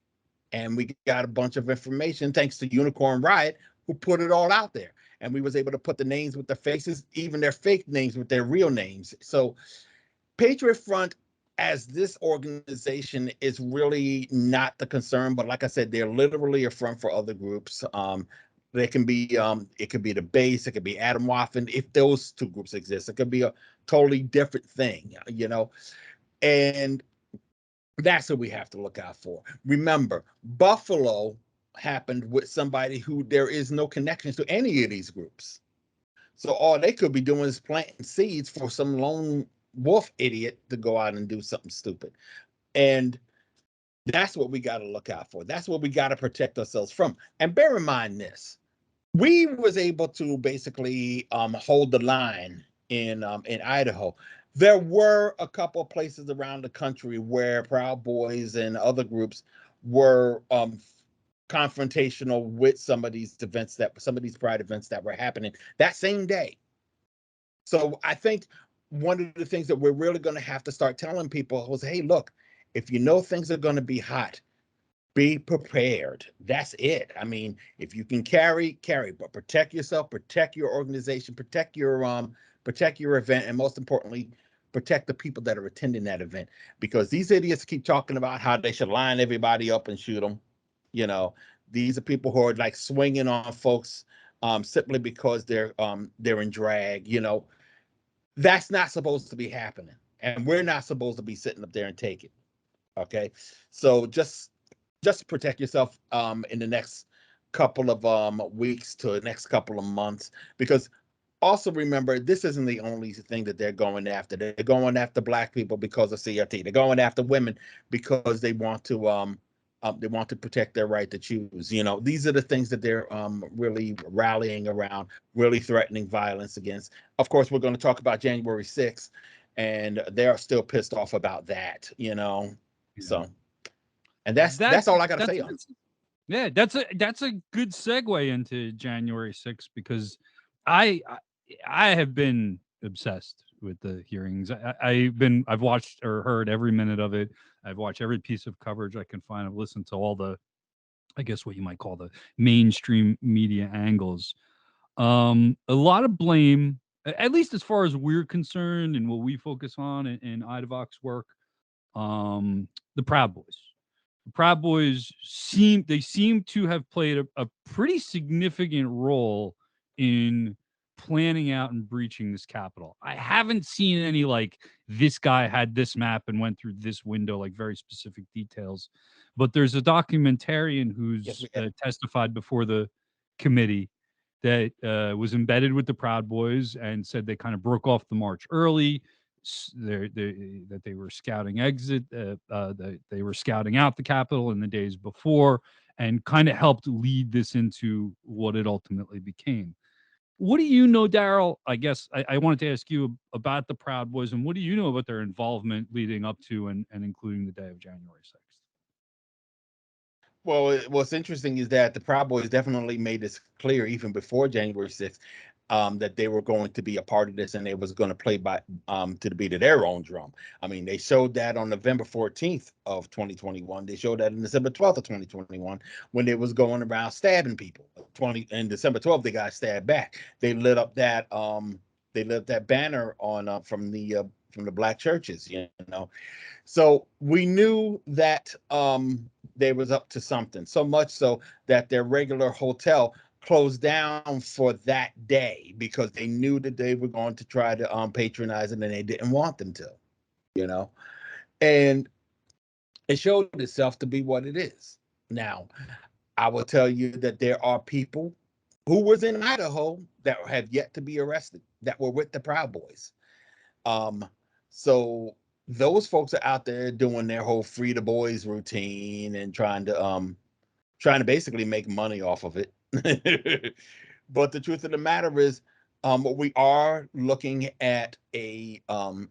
Speaker 1: And we got a bunch of information thanks to Unicorn Riot, who put it all out there. And we was able to put the names with their faces, even their fake names with their real names. So Patriot Front as this organization is really not the concern. But like I said, they're literally a front for other groups. They can be, it could be the base, it could be Adam Waffen, if those two groups exist. It could be a totally different thing, and that's what we have to look out for. Remember, Buffalo happened with somebody who there is no connection to any of these groups. So all they could be doing is planting seeds for some lone wolf idiot to go out and do something stupid. And that's what we got to look out for. That's what we got to protect ourselves from. And bear in mind this. We was able to basically hold the line in Idaho. There were a couple of places around the country where Proud Boys and other groups were confrontational with some of these pride events that were happening that same day. So I think one of the things that we're really going to have to start telling people was, hey, look, if you know things are going to be hot, be prepared. That's it. I mean, if you can carry, but protect yourself, protect your organization, protect your event, and most importantly, protect the people that are attending that event. Because these idiots keep talking about how they should line everybody up and shoot them. These are people who are like swinging on folks simply because they're in drag. That's not supposed to be happening, and we're not supposed to be sitting up there and take it. Okay, so just protect yourself in the next couple of weeks to the next couple of months, because also remember, this isn't the only thing that they're going after. They're going after Black people because of CRT. They're going after women because they want to protect their right to choose. These are the things that they're really rallying around, really threatening violence against. Of course, we're going to talk about January 6th, and they're still pissed off about that. Yeah. So. And that's all I got to say on it.
Speaker 3: Yeah, that's a good segue into January 6th, because I have been obsessed with the hearings. I've watched or heard every minute of it. I've watched every piece of coverage I can find. I've listened to all the, I guess what you might call the mainstream media angles. A lot of blame, at least as far as we're concerned and what we focus on in IDAVOX work, the Proud Boys. The Proud Boys seem to have played a pretty significant role in planning out and breaching this Capitol. I haven't seen any like this guy had this map and went through this window, like very specific details. But there's a documentarian who's testified before the committee that was embedded with the Proud Boys and said they kind of broke off the march early. That they were scouting they were scouting out the Capitol in the days before, and kind of helped lead this into what it ultimately became. What do you know, Daryl? I guess I wanted to ask you about the Proud Boys, and what do you know about their involvement leading up to and including the day of January 6th?
Speaker 1: Well, what's interesting is that the Proud Boys definitely made this clear even before January 6th. That they were going to be a part of this, and they was going to play by to the beat of their own drum. I mean, they showed that on November 14th of 2021. They showed that on December 12th of 2021 when they was going around stabbing people. And December 12th, they got stabbed back. They lit up that banner on from the Black churches, So we knew that they was up to something. So much so that their regular hotel closed down for that day because they knew that they were going to try to patronize it, and they didn't want them to, and it showed itself to be what it is. Now, I will tell you that there are people who was in Idaho that have yet to be arrested that were with the Proud Boys. So those folks are out there doing their whole Free the Boys routine and trying to basically make money off of it. But the truth of the matter is, we are looking at a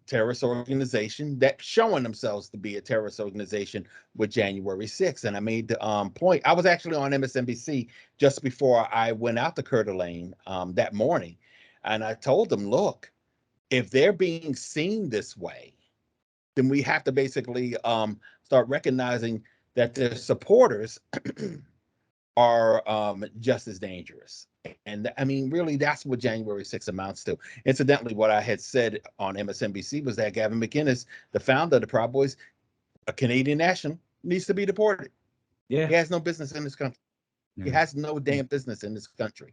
Speaker 1: terrorist organization that's showing themselves to be a terrorist organization with January 6th. And I made the point. I was actually on MSNBC just before I went out to Coeur d'Alene that morning. And I told them, look, if they're being seen this way, then we have to basically start recognizing that their supporters are just as dangerous. And I mean, really, that's what January 6th amounts to. Incidentally, what I had said on MSNBC was that Gavin McInnes, the founder of the Proud Boys, a Canadian national, needs to be deported.
Speaker 2: Yeah.
Speaker 1: He has no business in this country. Yeah. He has no damn business in this country.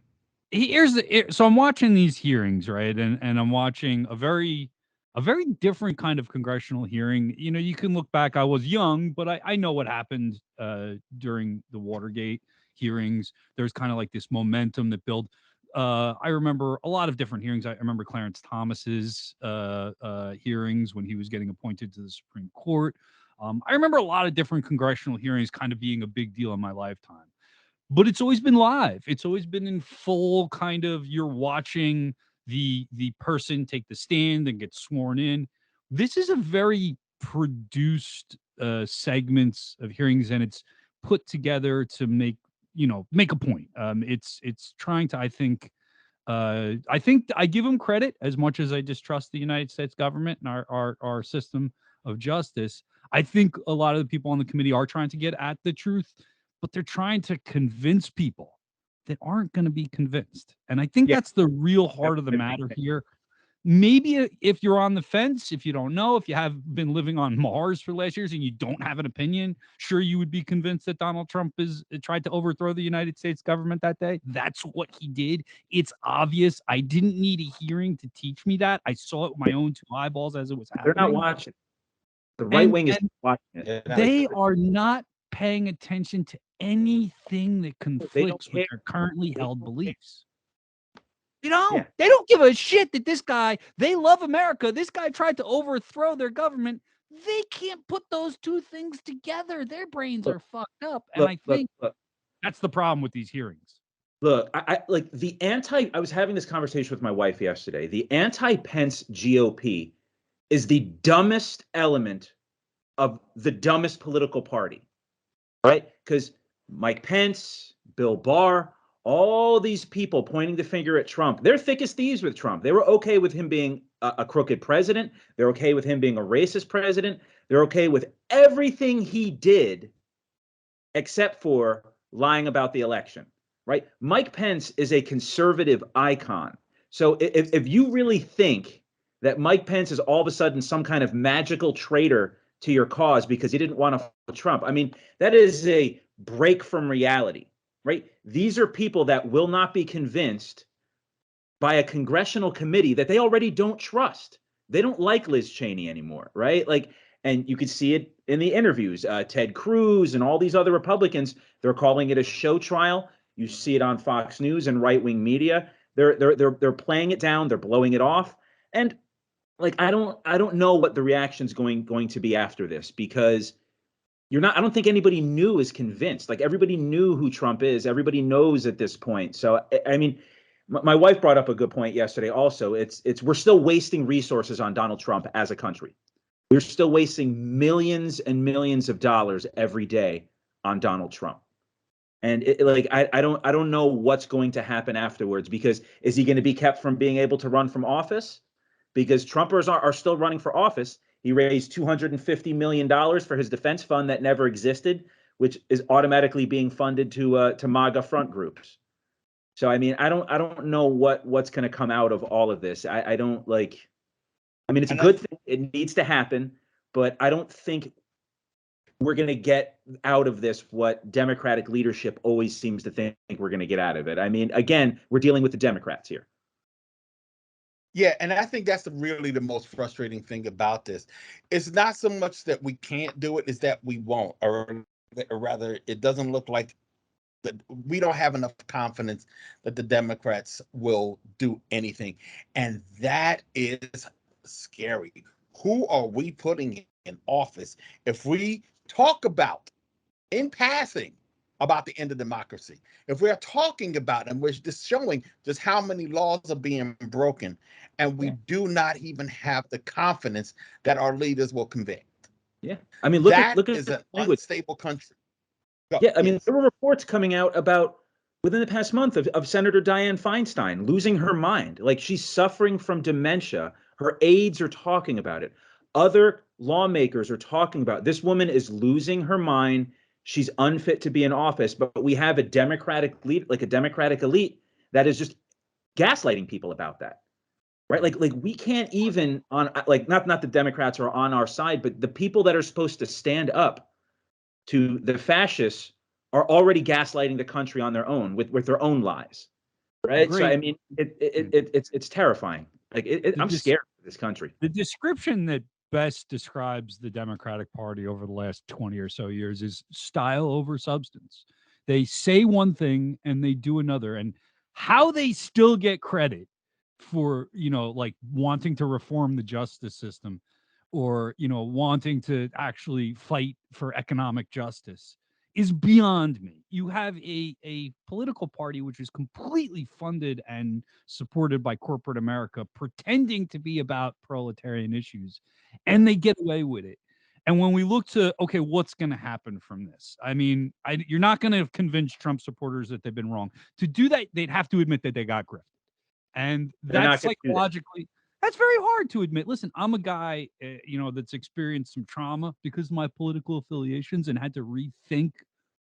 Speaker 3: So I'm watching these hearings, right? And I'm watching a very different kind of congressional hearing. You can look back. I was young, but I know what happened during the Watergate hearings. There's kind of like this momentum that built. I remember a lot of different hearings. I remember Clarence Thomas's hearings when he was getting appointed to the Supreme Court. I remember a lot of different congressional hearings kind of being a big deal in my lifetime. But it's always been live. It's always been in full kind of, you're watching the person take the stand and get sworn in. This is a very produced segments of hearings, and it's put together to make a point. It's trying to, I think I give them credit as much as I distrust the United States government and our system of justice. I think a lot of the people on the committee are trying to get at the truth, but they're trying to convince people that aren't going to be convinced. And I think that's the real heart of the matter here. Maybe if you're on the fence, if you don't know, if you have been living on Mars for last years and you don't have an opinion, sure, you would be convinced that Donald Trump tried to overthrow the United States government that day. That's what he did. It's obvious. I didn't need a hearing to teach me that. I saw it with my own two eyeballs as it was happening.
Speaker 2: They're not watching. The right wing is watching it.
Speaker 3: They are not paying attention to anything that conflicts with their currently held beliefs. They don't give a shit that this guy, they love America. This guy tried to overthrow their government. They can't put those two things together. Their brains are fucked up. And I think that's the problem with these hearings.
Speaker 2: Look, I was having this conversation with my wife yesterday. The anti-Pence GOP is the dumbest element of the dumbest political party, right? Because Mike Pence, Bill Barr, all these people pointing the finger at Trump, they're thick as thieves with Trump. They were okay with him being a crooked president. They're okay with him being a racist president. They're okay with everything he did except for lying about the election, right? Mike Pence is a conservative icon. So if you really think that Mike Pence is all of a sudden some kind of magical traitor to your cause because he didn't want to follow Trump, I mean, that is a break from reality, right? These are people that will not be convinced by a congressional committee that they already don't trust. They don't like Liz Cheney anymore, right? And you could see it in the interviews. Ted Cruz and all these other Republicans, they're calling it a show trial. You see it on Fox News and right-wing media. They're playing it down. They're blowing it off. And I don't know what the reaction's going to be after this, because I don't think anybody new is convinced. Everybody knew who Trump is. Everybody knows at this point. So, I mean, my wife brought up a good point yesterday also. We're still wasting resources on Donald Trump as a country. We're still wasting millions and millions of dollars every day on Donald Trump. And I don't know what's going to happen afterwards, because is he going to be kept from being able to run from office? Because Trumpers are still running for office. He raised $250 million for his defense fund that never existed, which is automatically being funded to MAGA front groups. So, I mean, I don't know what's going to come out of all of this. I mean, it's a good thing. It needs to happen, but I don't think we're going to get out of this what Democratic leadership always seems to think we're going to get out of it. I mean, again, we're dealing with the Democrats here.
Speaker 1: Yeah, and I think that's really the most frustrating thing about this. It's not so much that we can't do it, it's that we won't, or rather, it doesn't look like that we don't have enough confidence that the Democrats will do anything. And that is scary. Who are we putting in office? If we talk about, in passing, about the end of democracy, if we're talking about, and we're just showing just how many laws are being broken, and we do not even have the confidence that our leaders will convict.
Speaker 2: Yeah, I mean, look at
Speaker 1: is an unstable country.
Speaker 2: Yeah, I mean, there were reports coming out about within the past month of Senator Dianne Feinstein losing her mind. Like, she's suffering from dementia. Her aides are talking about it. Other lawmakers are talking about it. This woman is losing her mind. She's unfit to be in office, but we have a Democratic lead, like a Democratic elite, that is just gaslighting people about that. Right? Like we can't even not the Democrats are on our side, but the people that are supposed to stand up to the fascists are already gaslighting the country on their own with their own lies, right?
Speaker 3: Agreed.
Speaker 2: So I mean, it's terrifying. Like I'm scared of this country.
Speaker 3: The description that best describes the Democratic Party over the last 20 or so years is style over substance. They say one thing and they do another, and how they still get credit for, like wanting to reform the justice system or, wanting to actually fight for economic justice is beyond me. You have a political party which is completely funded and supported by corporate America, pretending to be about proletarian issues, and they get away with it. And when we look to, okay, what's going to happen from this? I mean, you're not going to convince Trump supporters that they've been wrong. To do that, they'd have to admit that they got grifted. And that's psychologically, that's very hard to admit. Listen, I'm a guy, that's experienced some trauma because of my political affiliations and had to rethink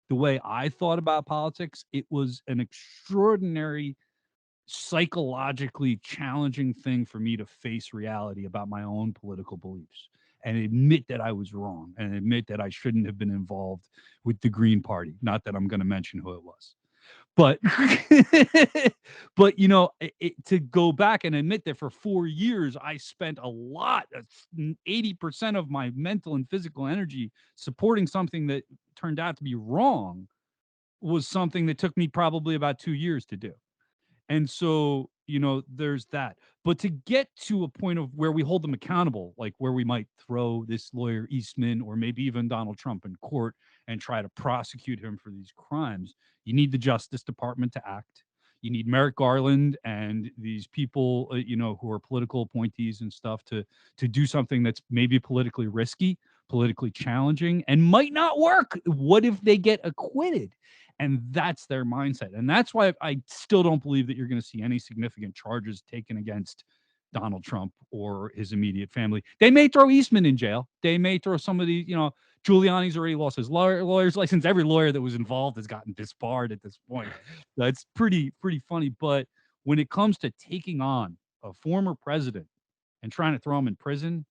Speaker 3: the way I thought about politics. It was an extraordinary, psychologically challenging thing for me to face reality about my own political beliefs and admit that I was wrong and admit that I shouldn't have been involved with the Green Party. Not that I'm going to mention who it was. But, to go back and admit that for 4 years, I spent a lot, 80% of my mental and physical energy supporting something that turned out to be wrong was something that took me probably about 2 years to do. And so, there's that. But to get to a point of where we hold them accountable, like where we might throw this lawyer Eastman or maybe even Donald Trump in court and try to prosecute him for these crimes, you need the Justice Department to act. You need Merrick Garland and these people, who are political appointees and stuff to do something that's maybe politically risky, politically challenging, and might not work. What if they get acquitted? And that's their mindset. And that's why I still don't believe that you're going to see any significant charges taken against Donald Trump or his immediate family. They may throw Eastman in jail. They may throw some of these, Giuliani's already lost his lawyer's license. Every lawyer that was involved has gotten disbarred at this point. That's pretty funny. But when it comes to taking on a former president and trying to throw him in prison,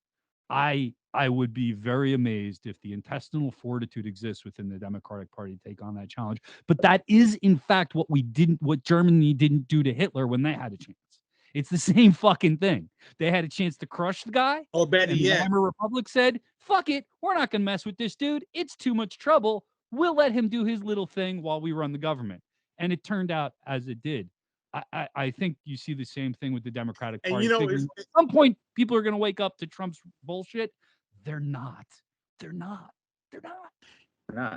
Speaker 3: I would be very amazed if the intestinal fortitude exists within the Democratic Party to take on that challenge. But that is, in fact, what Germany didn't do to Hitler when they had a chance. It's the same fucking thing. They had a chance to crush the guy.
Speaker 1: Oh, better
Speaker 3: and
Speaker 1: yet,
Speaker 3: the Weimar Republic said, fuck it, we're not going to mess with this dude. It's too much trouble. We'll let him do his little thing while we run the government. And it turned out as it did. I think you see the same thing with the Democratic Party.
Speaker 1: And
Speaker 3: at some point, people are going to wake up to Trump's bullshit. They're not.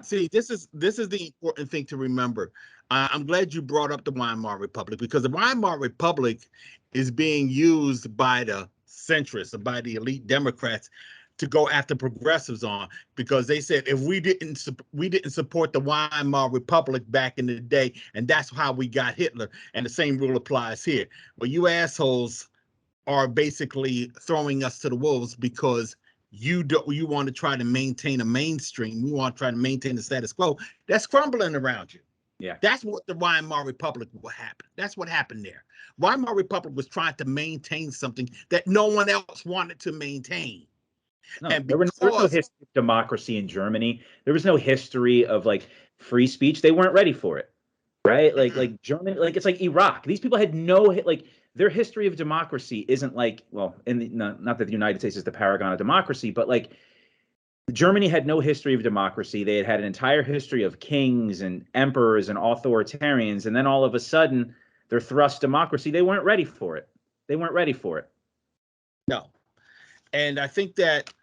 Speaker 1: See, this is the important thing to remember. I'm glad you brought up the Weimar Republic, because the Weimar Republic is being used by the centrists, by the elite Democrats, to go after progressives on, because they said if we didn't support the Weimar Republic back in the day, and that's how we got Hitler. And the same rule applies here. Well, you assholes are basically throwing us to the wolves because you want to try to maintain a mainstream. We want to try to maintain the status quo that's crumbling around you.
Speaker 2: Yeah,
Speaker 1: that's what the Weimar Republic will happen. That's what happened there. Weimar Republic was trying to maintain something that no one else wanted to maintain.
Speaker 2: No,
Speaker 1: And
Speaker 2: there was no
Speaker 1: because
Speaker 2: history of democracy in Germany. There was no history of like free speech. They weren't ready for it, right? Like Germany, like it's like Iraq. These people had no like their history of democracy isn't like, well, not that the United States is the paragon of democracy, but like Germany had no history of democracy. They had had an entire history of kings and emperors and authoritarians, and then all of a sudden they're thrust democracy. They weren't ready for it. They weren't ready for it.
Speaker 1: no. And I think that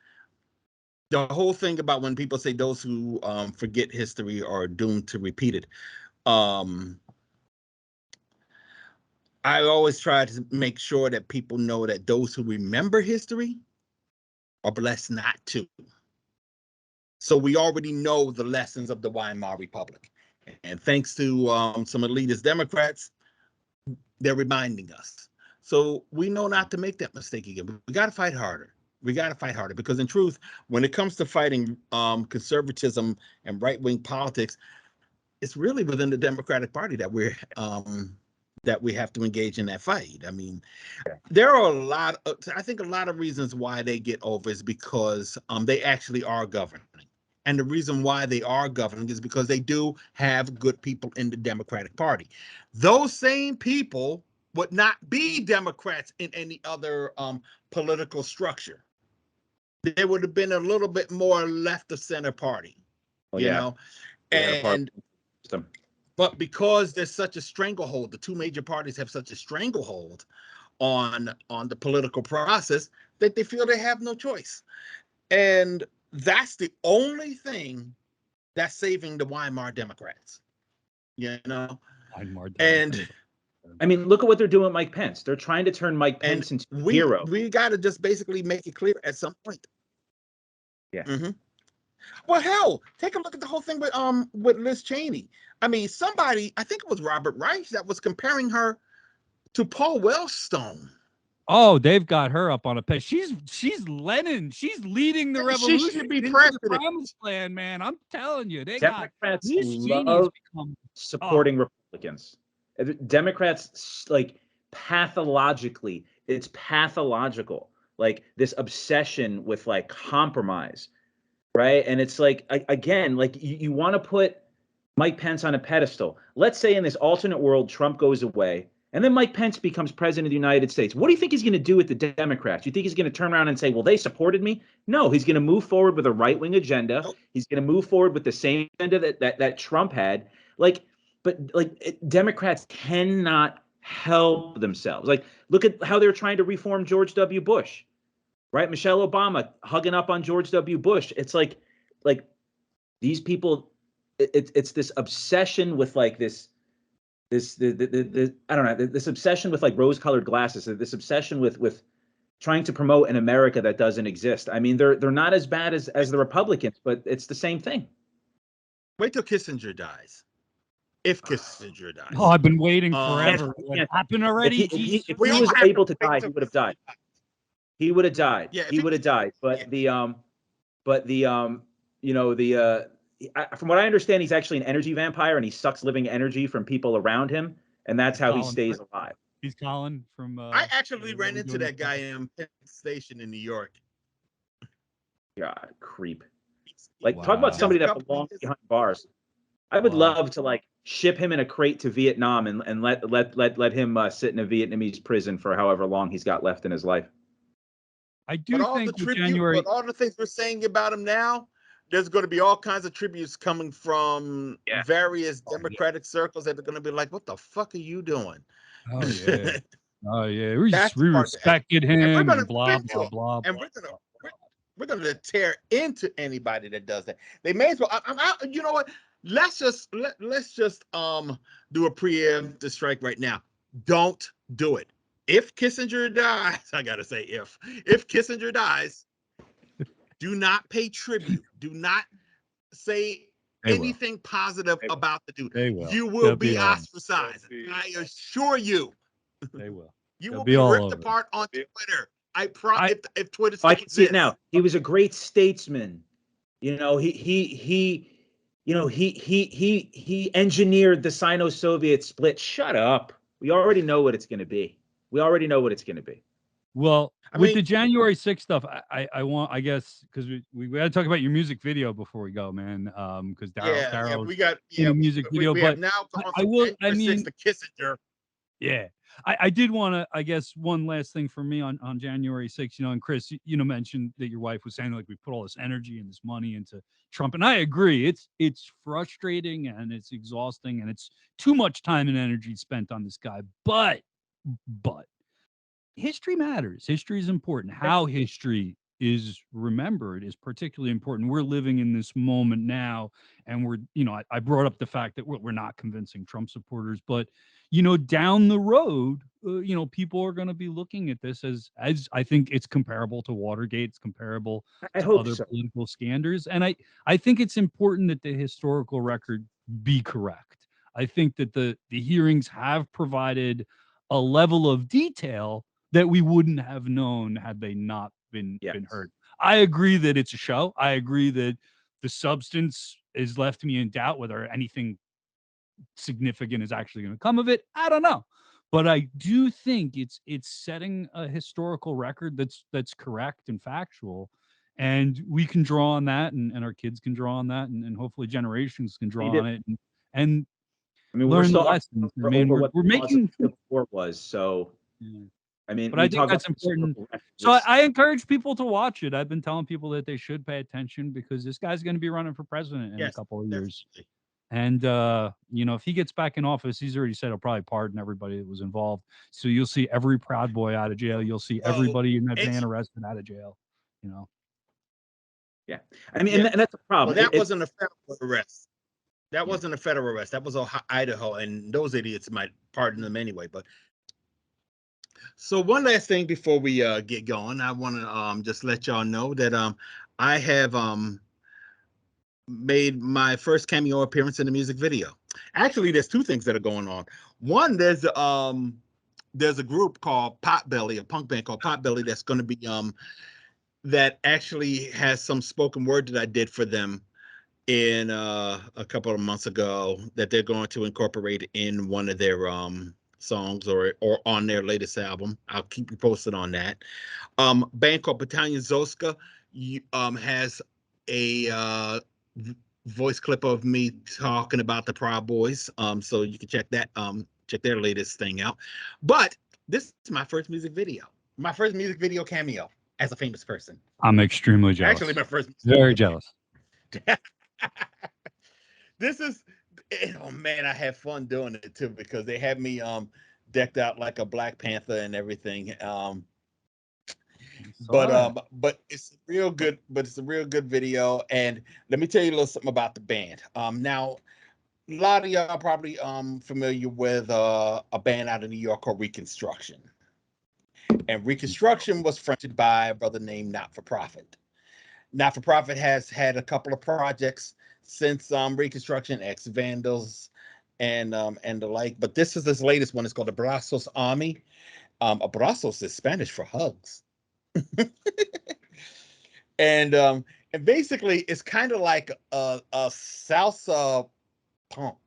Speaker 1: the whole thing about when people say those who forget history are doomed to repeat it, I always try to make sure that people know that those who remember history are blessed not to. So we already know the lessons of the Weimar Republic. And thanks to some elitist Democrats, they're reminding us. So we know not to make that mistake again. We got to fight harder. We got to fight harder because in truth, when it comes to fighting conservatism and right-wing politics, it's really within the Democratic Party that we have to engage in that fight. I mean, there are I think a lot of reasons why they get over is because they actually are governing. And the reason why they are governing is because they do have good people in the Democratic Party. Those same people would not be Democrats in any other political structure. They would have been a little bit more left of center party, you know? And but because there's such a stranglehold, the two major parties have such a stranglehold on the political process that they feel they have no choice. And that's the only thing that's saving the Weimar Democrats, you know? And
Speaker 2: I mean, look at what they're doing with Mike Pence. They're trying to turn Mike Pence into a hero.
Speaker 1: We got to just basically make it clear at some point.
Speaker 2: Yeah.
Speaker 1: Mm-hmm. Well, hell, take a look at the whole thing with Liz Cheney. I mean, somebody, I think it was Robert Reich, that was comparing her to Paul Wellstone.
Speaker 3: Oh, they've got her up on a page. She's Lenin. She's leading the revolution.
Speaker 1: She should be
Speaker 3: into
Speaker 1: president.
Speaker 3: The promised land, man. I'm telling you, they
Speaker 2: Democrats
Speaker 3: got
Speaker 2: love supporting Republicans. Democrats, like, pathologically, it's pathological. Like this obsession with like compromise, right? And it's like, again, like you want to put Mike Pence on a pedestal. Let's say in this alternate world, Trump goes away. And then Mike Pence becomes president of the United States. What do you think he's going to do with the Democrats? You think he's going to turn around and say, well, they supported me? No, he's going to move forward with a right-wing agenda. He's going to move forward with the same agenda that Trump had. Democrats cannot help themselves. Like, look at how they're trying to reform George W. Bush, right? Michelle Obama hugging up on George W. Bush. It's like these people, it's this obsession with like this I don't know, this obsession with like rose-colored glasses, this obsession with trying to promote an America that doesn't exist. I mean, they're not as bad as the Republicans, but it's the same thing.
Speaker 1: Wait till Kissinger dies. If Kissinger dies.
Speaker 3: Oh, I've been waiting forever. It happened already.
Speaker 2: If he was able to die, he would have died. He would have died.
Speaker 1: Yeah,
Speaker 2: he would have died. But from what I understand, he's actually an energy vampire, and he sucks living energy from people around him, and that's how he stays alive.
Speaker 3: He's Colin from.
Speaker 1: I actually ran into that guy in Penn Station in New York.
Speaker 2: God, creep! Like, talk about somebody that belongs behind bars. I would love to like ship him in a crate to Vietnam and let him sit in a Vietnamese prison for however long he's got left in his life.
Speaker 3: I do think
Speaker 1: but all the things we're saying about him now, there's going to be all kinds of tributes coming from various Democratic circles that are going to be like, what the fuck are you doing?
Speaker 3: Oh, yeah. Oh, yeah. We respected him and blah, blah, blah.
Speaker 1: And we're going to tear into anybody that does that. They may as well. You know what? Let's just do a preemptive strike right now. Don't do it. If Kissinger dies, I got to say if Kissinger dies, do not pay tribute. Do not say anything positive about the dude. You will be ostracized. I assure you.
Speaker 3: They will.
Speaker 1: You will be ripped apart on Twitter. I promise. If Twitter,
Speaker 2: I can see it now. He was a great statesman. You know, he engineered the Sino-Soviet split. Shut up. We already know what it's going to be.
Speaker 3: Well,
Speaker 1: I
Speaker 3: with
Speaker 1: mean,
Speaker 3: the January 6th stuff, I want, I guess, because we got to talk about your music video before we go, man. Because Daryl's
Speaker 1: we got
Speaker 3: in a music video,
Speaker 1: we have
Speaker 3: but
Speaker 1: now gone
Speaker 3: I
Speaker 1: from
Speaker 3: will. I
Speaker 1: January 6th
Speaker 3: mean,
Speaker 1: to Kissinger.
Speaker 3: yeah, I did want to, I guess, one last thing for me on January 6th, and Chris, mentioned that your wife was saying like we put all this energy and this money into Trump, and I agree. It's frustrating and it's exhausting and it's too much time and energy spent on this guy. But history matters. History is important. How history is remembered is particularly important. We're living in this moment now, and we're, I brought up the fact that we're not convincing Trump supporters, but down the road, people are going to be looking at this as I think it's comparable to Watergate. It's comparable to other political scandals, and I think it's important that the historical record be correct. I think that the hearings have provided a level of detail that we wouldn't have known had they not been heard. I agree that it's a show. I agree that the substance is left me in doubt whether anything significant is actually going to come of it. I don't know. But I do think it's setting a historical record that's correct and factual. And we can draw on that, and our kids can draw on that, and hopefully generations can draw on it. And
Speaker 2: I mean,
Speaker 3: learn
Speaker 2: we're still
Speaker 3: the lessons. I mean, we're making
Speaker 2: the war was so. I mean,
Speaker 3: but I think that's important. So I encourage people to watch it. I've been telling people that they should pay attention because this guy's going to be running for president in a couple of years. And, if he gets back in office, he's already said he'll probably pardon everybody that was involved. So you'll see every Proud Boy out of jail. You'll see everybody in that van arrested out of jail,
Speaker 2: Yeah. I mean, and that's a problem.
Speaker 1: Well, that wasn't a federal arrest. That wasn't a federal arrest. That was Idaho, and those idiots might pardon them anyway. But so one last thing before we get going, I want to just let y'all know that I have made my first cameo appearance in the music video. Actually, there's two things that are going on. One, there's a group called Potbelly, a punk band called Potbelly that's going to be that actually has some spoken word that I did for them in a couple of months ago that they're going to incorporate in one of their songs or on their latest album. I'll keep you posted on that. Band called Battalion Zoska has a voice clip of me talking about the Proud Boys. So you can check that, check their latest thing out. But this is my first music video. My first music video cameo as a famous person.
Speaker 3: I'm extremely jealous.
Speaker 1: Actually, my first.
Speaker 3: Very jealous.
Speaker 1: This is, oh man, I had fun doing it too because they had me decked out like a Black Panther and everything. But it's real good. But it's a real good video. And let me tell you a little something about the band. Now, a lot of y'all are probably familiar with a band out of New York called Reconstruction. And Reconstruction was fronted by a brother named Not For Profit. Not For Profit has had a couple of projects since Reconstruction, Ex Vandals, and the like. But this is his latest one. It's called Abrazos Army. Abrazos is Spanish for hugs. And basically it's kind of like a salsa punk.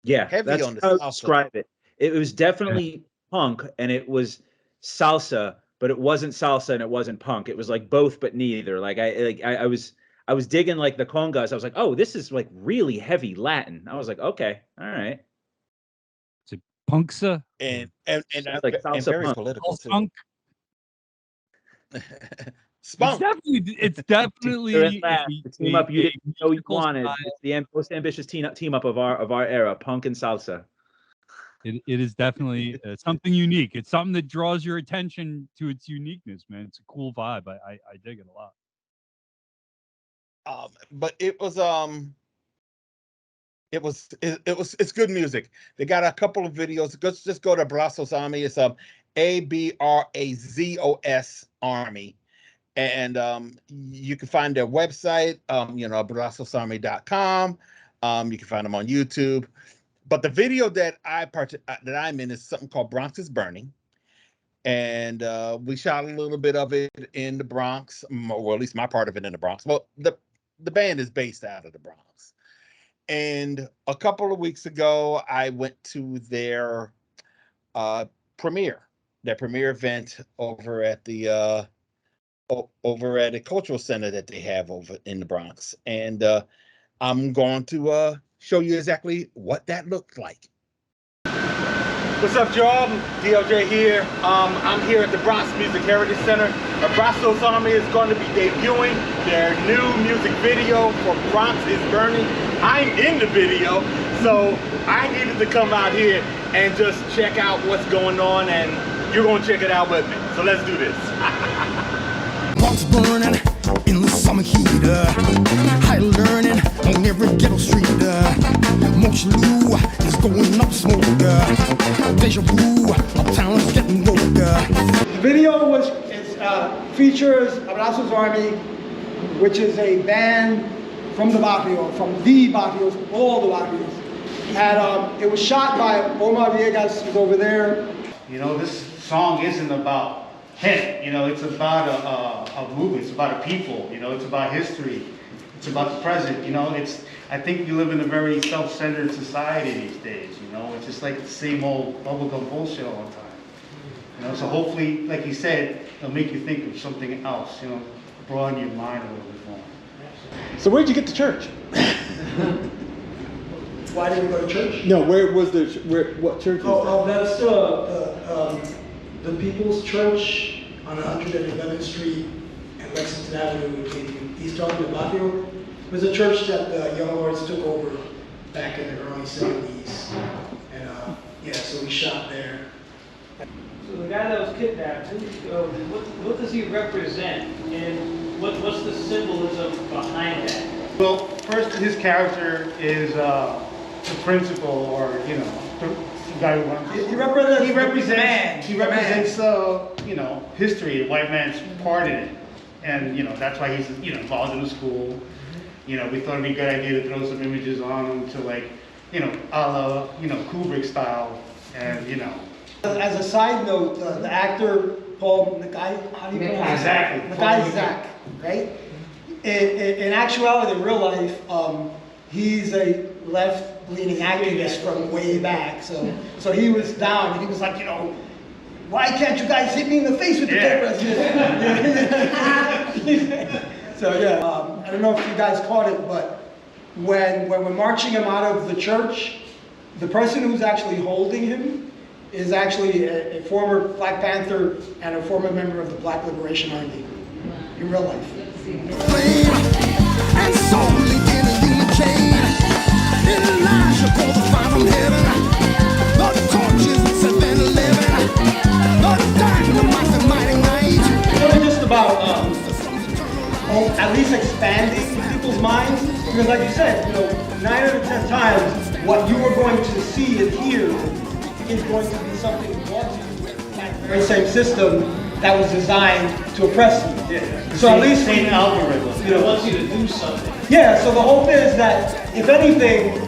Speaker 2: Yeah,
Speaker 1: heavy
Speaker 2: that's
Speaker 1: on the
Speaker 2: how I would
Speaker 1: salsa.
Speaker 2: describe it. It was definitely punk, and it was salsa, but it wasn't salsa and it wasn't punk. It was like both but neither. I was digging like the congas. I was like, oh, this is like really heavy Latin. I was like, okay, all right.
Speaker 3: Is it punksa?
Speaker 1: And
Speaker 2: like
Speaker 1: and very
Speaker 2: punk.
Speaker 1: political too.
Speaker 3: Punk.
Speaker 1: Spunk.
Speaker 3: It's definitely
Speaker 2: the team up you didn't know you wanted. It's the most ambitious team up of our era, punk and salsa.
Speaker 3: It is definitely something unique. It's something that draws your attention to its uniqueness, man. It's a cool vibe. I dig it a lot.
Speaker 1: But it's good music. They got a couple of videos. Just go to Abrazos Army. It's ABRAZOS Army. And you can find their website, abrazosarmy.com. You can find them on YouTube. But the video that I'm in is something called Bronx is Burning. And we shot a little bit of it in the Bronx, or at least my part of it in the Bronx. Well, the band is based out of the Bronx. And a couple of weeks ago, I went to their premiere. premiere event over at the over at a cultural center that they have over in the Bronx, and I'm going to show you exactly what that looked like.
Speaker 4: What's up, y'all? DLJ here. I'm here at the Bronx Music Heritage Center. Brasso's Army is going to be debuting their new music video for Bronx is Burning. I'm in the video, so I needed to come out here and just check out what's going on, and you're going to check it out with me. So let's do this.
Speaker 10: Bronx burning in the summer heat, high learning on every ghetto street, motion blue is going up smoke, deja vu, uptown is getting woke.
Speaker 7: The video features Brasso's Army, which is a band from the barrio, all the barrios. And it was shot by Omar Villegas, who's over there.
Speaker 11: You know, this song isn't about him, you know, it's about a movement, it's about a people, you know, it's about history, it's about the present, you know, I think we live in a very self-centered society these days, you know, it's just like the same old bubblegum bullshit all the time, you know, so hopefully, like you said, it'll make you think of something else, you know, broaden your mind a little bit more.
Speaker 6: So where'd you get to church?
Speaker 7: Why did we go to church?
Speaker 6: No, where was what church was
Speaker 7: That's the People's Church on 111th Street and Lexington Avenue in East Harlem, the barrio. It was a church that the Young Lords took over back in the early 70s. And yeah, so we shot there.
Speaker 12: So the guy that was kidnapped, what does he represent? And what's the symbolism behind that?
Speaker 11: Well, first, his character is the principal, or, you know, the guy who runs.
Speaker 7: He represents
Speaker 11: you know, history, the white man's part in it. And, you know, that's why he's, you know, involved in the school. You know, we thought it'd be a good idea to throw some images on him to, like, you know, a la, you know, Kubrick style, and, you know.
Speaker 7: As a side note, the actor Paul Nagai, how do you pronounce it?
Speaker 11: Exactly.
Speaker 7: Nagai Zach, right? In actuality, in real life, he's a left-leaning activist from way back. So he was down, and he was like, you know, why can't you guys hit me in the face with the camera? So yeah, I don't know if you guys caught it, but when we're marching him out of the church, the person who's actually holding him is actually a former Black Panther and a former member of the Black Liberation Army in real life.
Speaker 10: And so in a human chain, in Elijah for the fire from heaven, the torches at 7-11, the dynamite, the mighty night.
Speaker 7: It's really just about at least expanding people's minds, because like you said, you know, 9 out of 10 times, what you are going to see and hear is going to be something brought to you with that very same system that was designed to oppress you.
Speaker 11: Yeah.
Speaker 7: So at least
Speaker 11: same algorithm.
Speaker 12: You know, wants you to do something.
Speaker 7: Yeah, so the hope is that, if anything,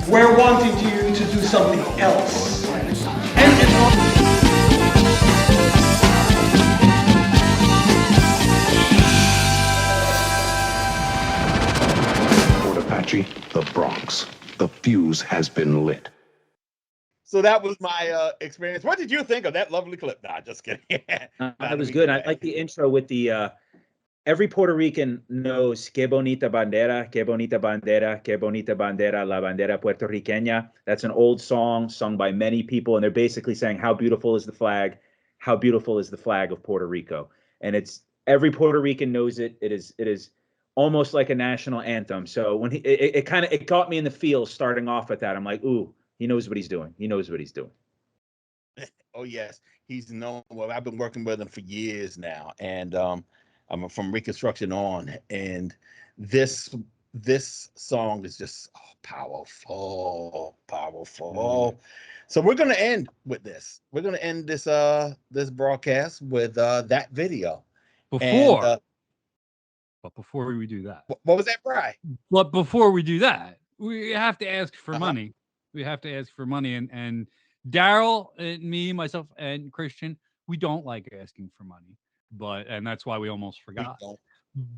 Speaker 7: we're wanting you to do something else.
Speaker 13: Fort Apache, the Bronx. The fuse has been lit.
Speaker 1: So that was my experience. What did you think of that lovely clip? Nah, just kidding.
Speaker 2: That was good. I like the intro with the every Puerto Rican knows "Qué bonita bandera, qué bonita bandera, qué bonita bandera, la bandera puertorriqueña." That's an old song sung by many people, and they're basically saying how beautiful is the flag, how beautiful is the flag of Puerto Rico. And it's every Puerto Rican knows it. It is almost like a national anthem. So when it caught me in the feels starting off with that. I'm like, ooh, he knows what he's doing. He knows what he's doing.
Speaker 1: Oh yes, he's known. Well, I've been working with him for years now, and I'm from Reconstruction on, and this song is just powerful. So we're gonna end with this. We're gonna end this this broadcast with that video.
Speaker 3: But before we do that,
Speaker 1: what was that, Bri?
Speaker 3: But before we do that, we have to ask for money. We have to ask for money, and Daryl and me, myself, and Christian, we don't like asking for money, and that's why we almost forgot.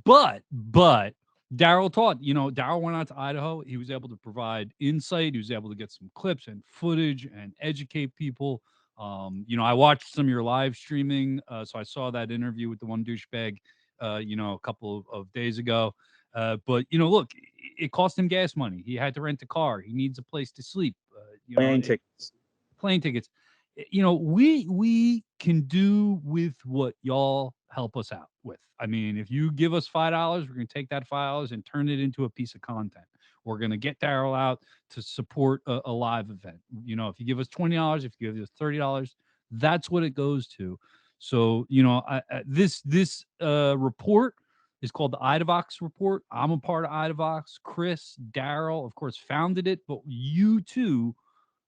Speaker 3: But Daryl taught. Daryl went out to Idaho. He was able to provide insight. He was able to get some clips and footage and educate people I watched some of your live streaming, so I saw that interview with the one douchebag, a couple of days ago. But look, it cost him gas money. He had to rent a car. He needs a place to sleep.
Speaker 2: Plane tickets.
Speaker 3: We can do with what y'all help us out with. I mean, if you give us $5, we're going to take that $5 and turn it into a piece of content. We're going to get Daryl out to support a live event. If you give us $20, if you give us $30, that's what it goes to. So, this report is called the IDAVOX report. I'm a part of IDAVOX. Chris, Daryl, of course, founded it, but you too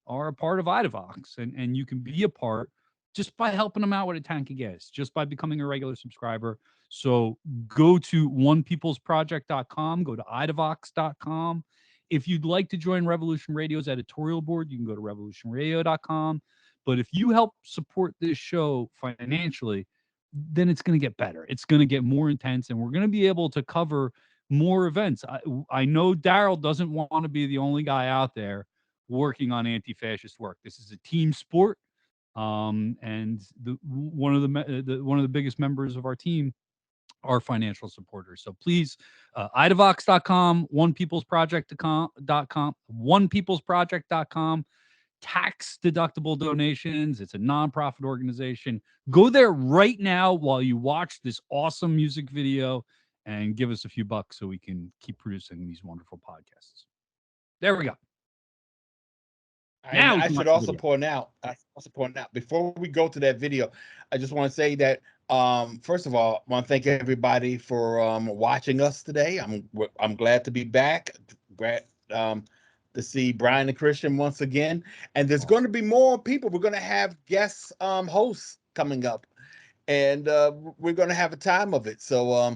Speaker 3: are a part of IDAVOX, and you can be a part just by helping them out with a tank of gas, just by becoming a regular subscriber. So go to onepeoplesproject.com, go to idavox.com. If you'd like to join Revolution Radio's editorial board, you can go to revolutionradio.com. But if you help support this show financially, then it's going to get better. It's going to get more intense, and we're going to be able to cover more events. I know Daryl doesn't want to be the only guy out there working on anti-fascist work. This is a team sport, and one of the biggest members of our team are financial supporters. So please, idavox.com, onepeoplesproject.com, onepeoplesproject.com. Tax deductible donations. It's a nonprofit organization. Go there right now while you watch this awesome music video and give us a few bucks so we can keep producing these wonderful podcasts. There we go.
Speaker 1: Now I should also point out, before we go to that video, I just want to say that first of all, I want to thank everybody for watching us today. I'm glad to be back. Glad to see Brian and Christian once again. And there's going to be more people. We're going to have guest hosts coming up, and we're going to have a time of it. So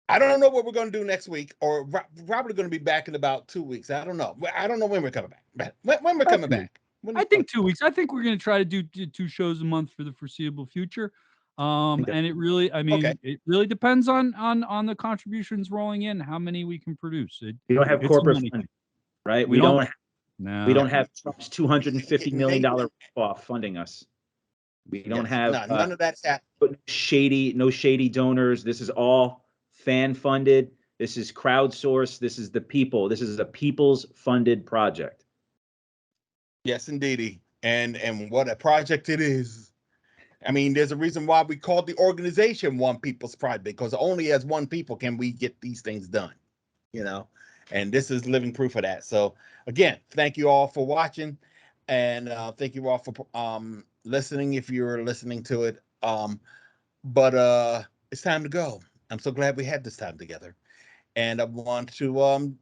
Speaker 1: I don't know what we're going to do next week, or probably going to be back in about 2 weeks. I don't know. I don't know when we're coming back. When we're coming back.
Speaker 3: I think 2 weeks. I think we're going to try to do 2 shows a month for the foreseeable future. And it really, it really depends on the contributions rolling in, how many we can produce.
Speaker 2: We don't have corporate funding, right? We don't have Trump's $250 million off funding us. We don't have
Speaker 1: none of that's happening.
Speaker 2: No shady donors. This is all fan funded. This is crowdsourced. This is the people. This is a people's funded project.
Speaker 1: Yes, indeedy. And what a project it is. I mean, there's a reason why we call the organization One People's Project, because only as one people can we get these things done, and this is living proof of that. So again, thank you all for watching, and thank you all for listening if you're listening to it. But it's time to go. I'm so glad we had this time together, and I want to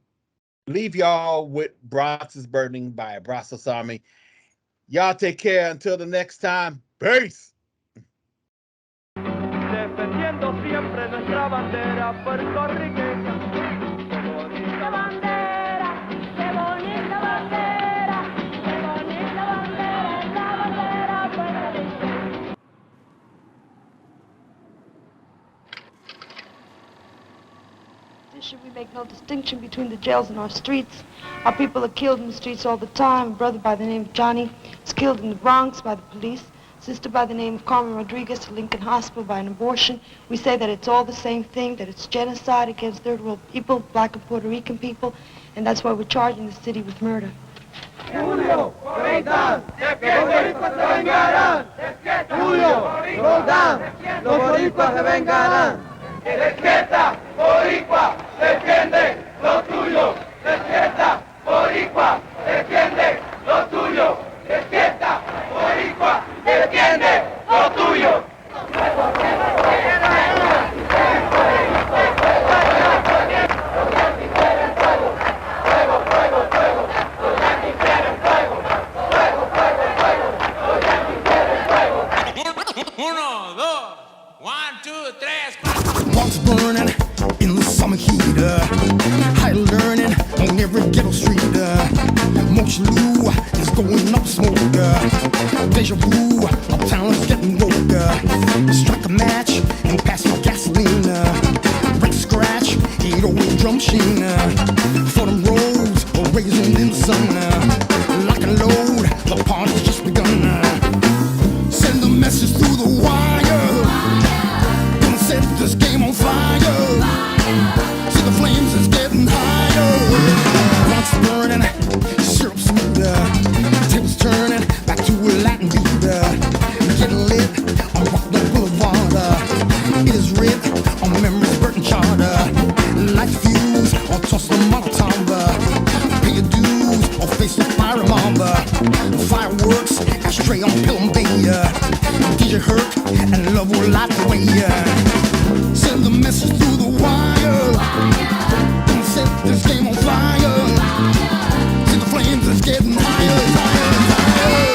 Speaker 1: leave y'all with Bronx is Burning by Brazos Army. Y'all take care until the next time. Peace.
Speaker 14: Defendiendo siempre nuestra bandera puertorriqueña. Qué bonita bandera, qué bonita bandera, qué bonita bandera, esa bandera puertorriqueña.
Speaker 15: We make no distinction between the jails and our streets. Our people are killed in the streets all the time. A brother by the name of Johnny is killed in the Bronx by the police. Sister by the name of Carmen Rodriguez to Lincoln Hospital by an abortion. We say that it's all the same thing, that it's genocide against third world people, black and Puerto Rican people, and that's why we're charging the city with murder.
Speaker 14: Julio, vengan, los boricuas se vengarán. Julio, vengan, los boricuas se vengarán. Despierta, boricua, defiende lo tuyo. Despierta, boricua, defiende lo tuyo. Despierta, boricua, defiende lo tuyo.
Speaker 10: Uno, dos, 1, 2, 3, 4. Once burning in the summer heat, high learning on every ghetto street. Motion Lou is going up smoke. Deja vu, uptown is getting woke. Strike a match and pass the gasoline. Break scratch, ain't always drum machine. For them roads, raising in the sun. Lock and load, the party's just begun. Fireworks, ashtray on Pelham Bay. DJ Herc and love will light the way. Send the message through the wire. Don't set this game on fire. See the flames that's getting higher, higher, higher.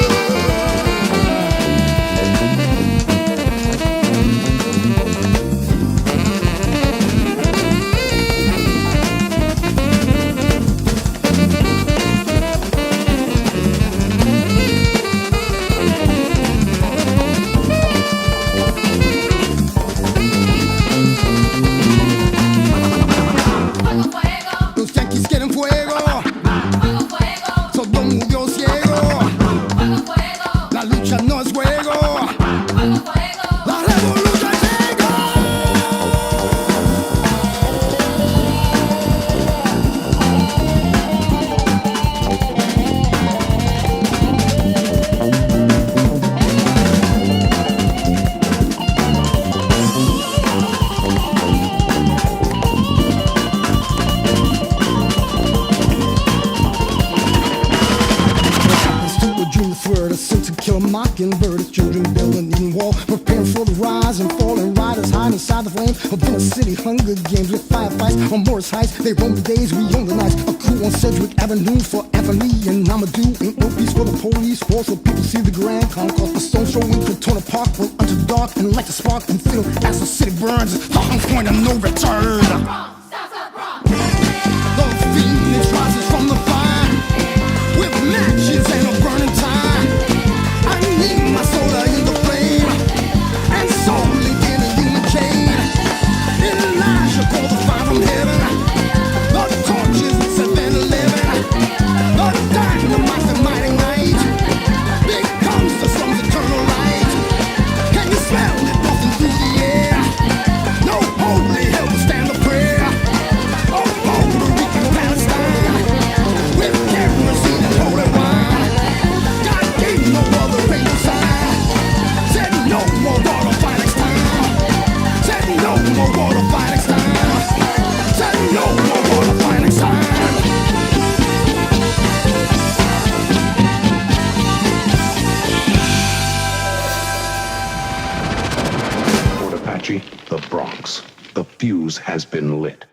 Speaker 10: Mockingbird, as children building in wall, preparing for the rise and falling riders hide inside the flames of Venice City Hunger Games with firefights on Morris Heights. They roam the days, we own the nights. A crew on Sedgwick Avenue for Anthony and Amadou. Ain't no peace for the police force, so people see the grand concourse. The stone show in Cortona Park will unto dark and light the spark and feel as the city burns. Hong point of no return. The phoenix rises from the fire with matches and a burning tire. My soda in the flame, and soul in a human chain. Elijah called the fire from heaven. The torches at 7-Eleven. The dynamite that might ignite becomes the sun's eternal light. Can you smell it buzzing through the air? No holy hell will stand the prayer. Oh, Puerto Rican Palestine with kerosene and holy wine. God gave no other rainbow sign. No more water fight next time. Said no more water fight next time. Said no more water fight next time.
Speaker 13: Fort Apache, the Bronx. The fuse has been lit.